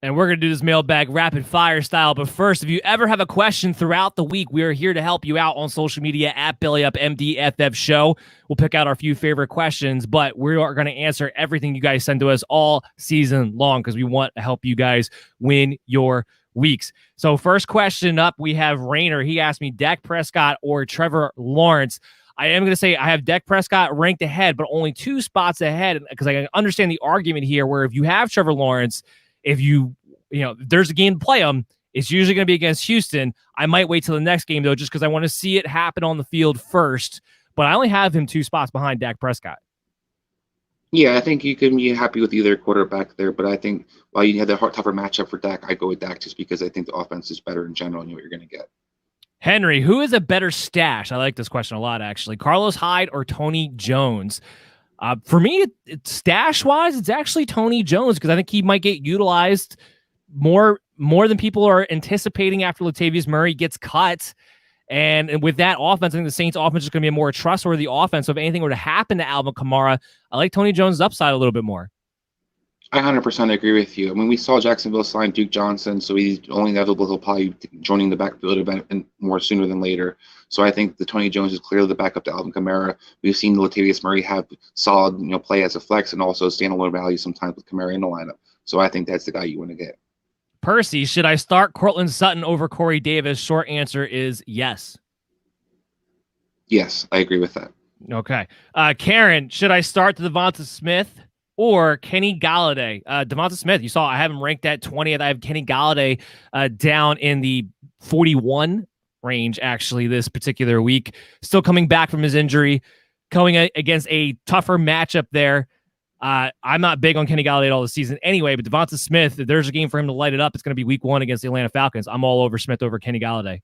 And we're going to do this mailbag rapid fire style. But first, if you ever have a question throughout the week, we are here to help you out on social media at BellyUpMDFF Show. We'll pick out our few favorite questions, but we are going to answer everything you guys send to us all season long because we want to help you guys win your weeks. So first question up, we have Rainer. He asked me Dak Prescott or Trevor Lawrence. I am going to say I have Dak Prescott ranked ahead, but only 2 spots ahead because I understand the argument here where if you have Trevor Lawrence, if there's a game to play them, it's usually going to be against Houston. I might wait till the next game, though, just because I want to see it happen on the field first. But I only have him 2 spots behind Dak Prescott. Yeah, I think you can be happy with either quarterback there. But I think while you have the tougher matchup for Dak, I go with Dak just because I think the offense is better in general and you know what you're going to get. Henry, who is a better stash? I like this question a lot, actually. Carlos Hyde or Tony Jones? For me, stash-wise, it's actually Tony Jones because I think he might get utilized more than people are anticipating after Latavius Murray gets cut. And with that offense, I think the Saints' offense is going to be a more trustworthy offense. So if anything were to happen to Alvin Kamara, I like Tony Jones' upside a little bit more. I 100% agree with you. I mean, we saw Jacksonville sign Duke Johnson, so he's only inevitable he'll probably be joining the backfield event more sooner than later. So I think the Tony Jones is clearly the backup to Alvin Kamara. We've seen Latavius Murray have solid, play as a flex and also standalone value sometimes with Kamara in the lineup. So I think that's the guy you want to get. Percy, should I start Cortland Sutton over Corey Davis? Short answer is yes. Yes, I agree with that. Okay. Karen, should I start the Devonta Smith or Kenny Galladay? Devonta Smith, you saw I have him ranked at 20th. I have Kenny Galladay down in the 41 range, actually, this particular week. Still coming back from his injury, going against a tougher matchup there. I'm not big on Kenny Galladay at all this season anyway, but Devonta Smith, if there's a game for him to light it up, it's going to be week 1 against the Atlanta Falcons. I'm all over Smith over Kenny Galladay.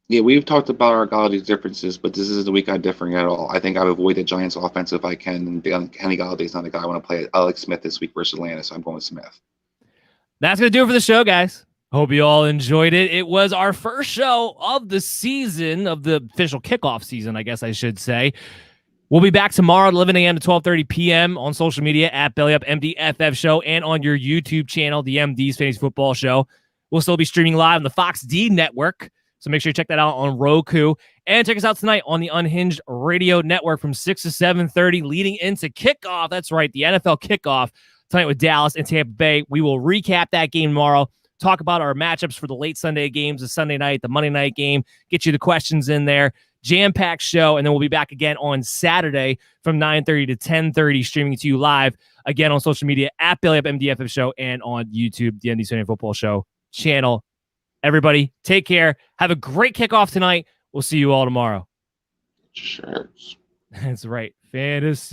Yeah, we've talked about our Galladay's differences, but this is the week I'm differing at all. I think I would avoid the Giants offense if I can, and Kenny Galladay's not the guy I want to play. I like Smith this week versus Atlanta, so I'm going with Smith. That's going to do it for the show, guys. Hope you all enjoyed it. It was our first show of the season, of the official kickoff season, I guess I should say. We'll be back tomorrow at 11 a.m. to 12:30 p.m. on social media at BellyUpMDFF Show and on your YouTube channel, the MD's Fantasy Football Show. We'll still be streaming live on the Fox D Network, so make sure you check that out on Roku. And check us out tonight on the Unhinged Radio Network from 6 to 7:30 leading into kickoff. That's right, the NFL kickoff tonight with Dallas and Tampa Bay. We will recap that game tomorrow, talk about our matchups for the late Sunday games, the Sunday night, the Monday night game, get you the questions in there. Jam-packed show, and then we'll be back again on Saturday from 9:30 to 10:30, streaming to you live again on social media at BellyUpMDFF Show and on YouTube, the MD's Fantasy Football Show channel. Everybody, take care. Have a great kickoff tonight. We'll see you all tomorrow. Shirts. That's right. Fantasy.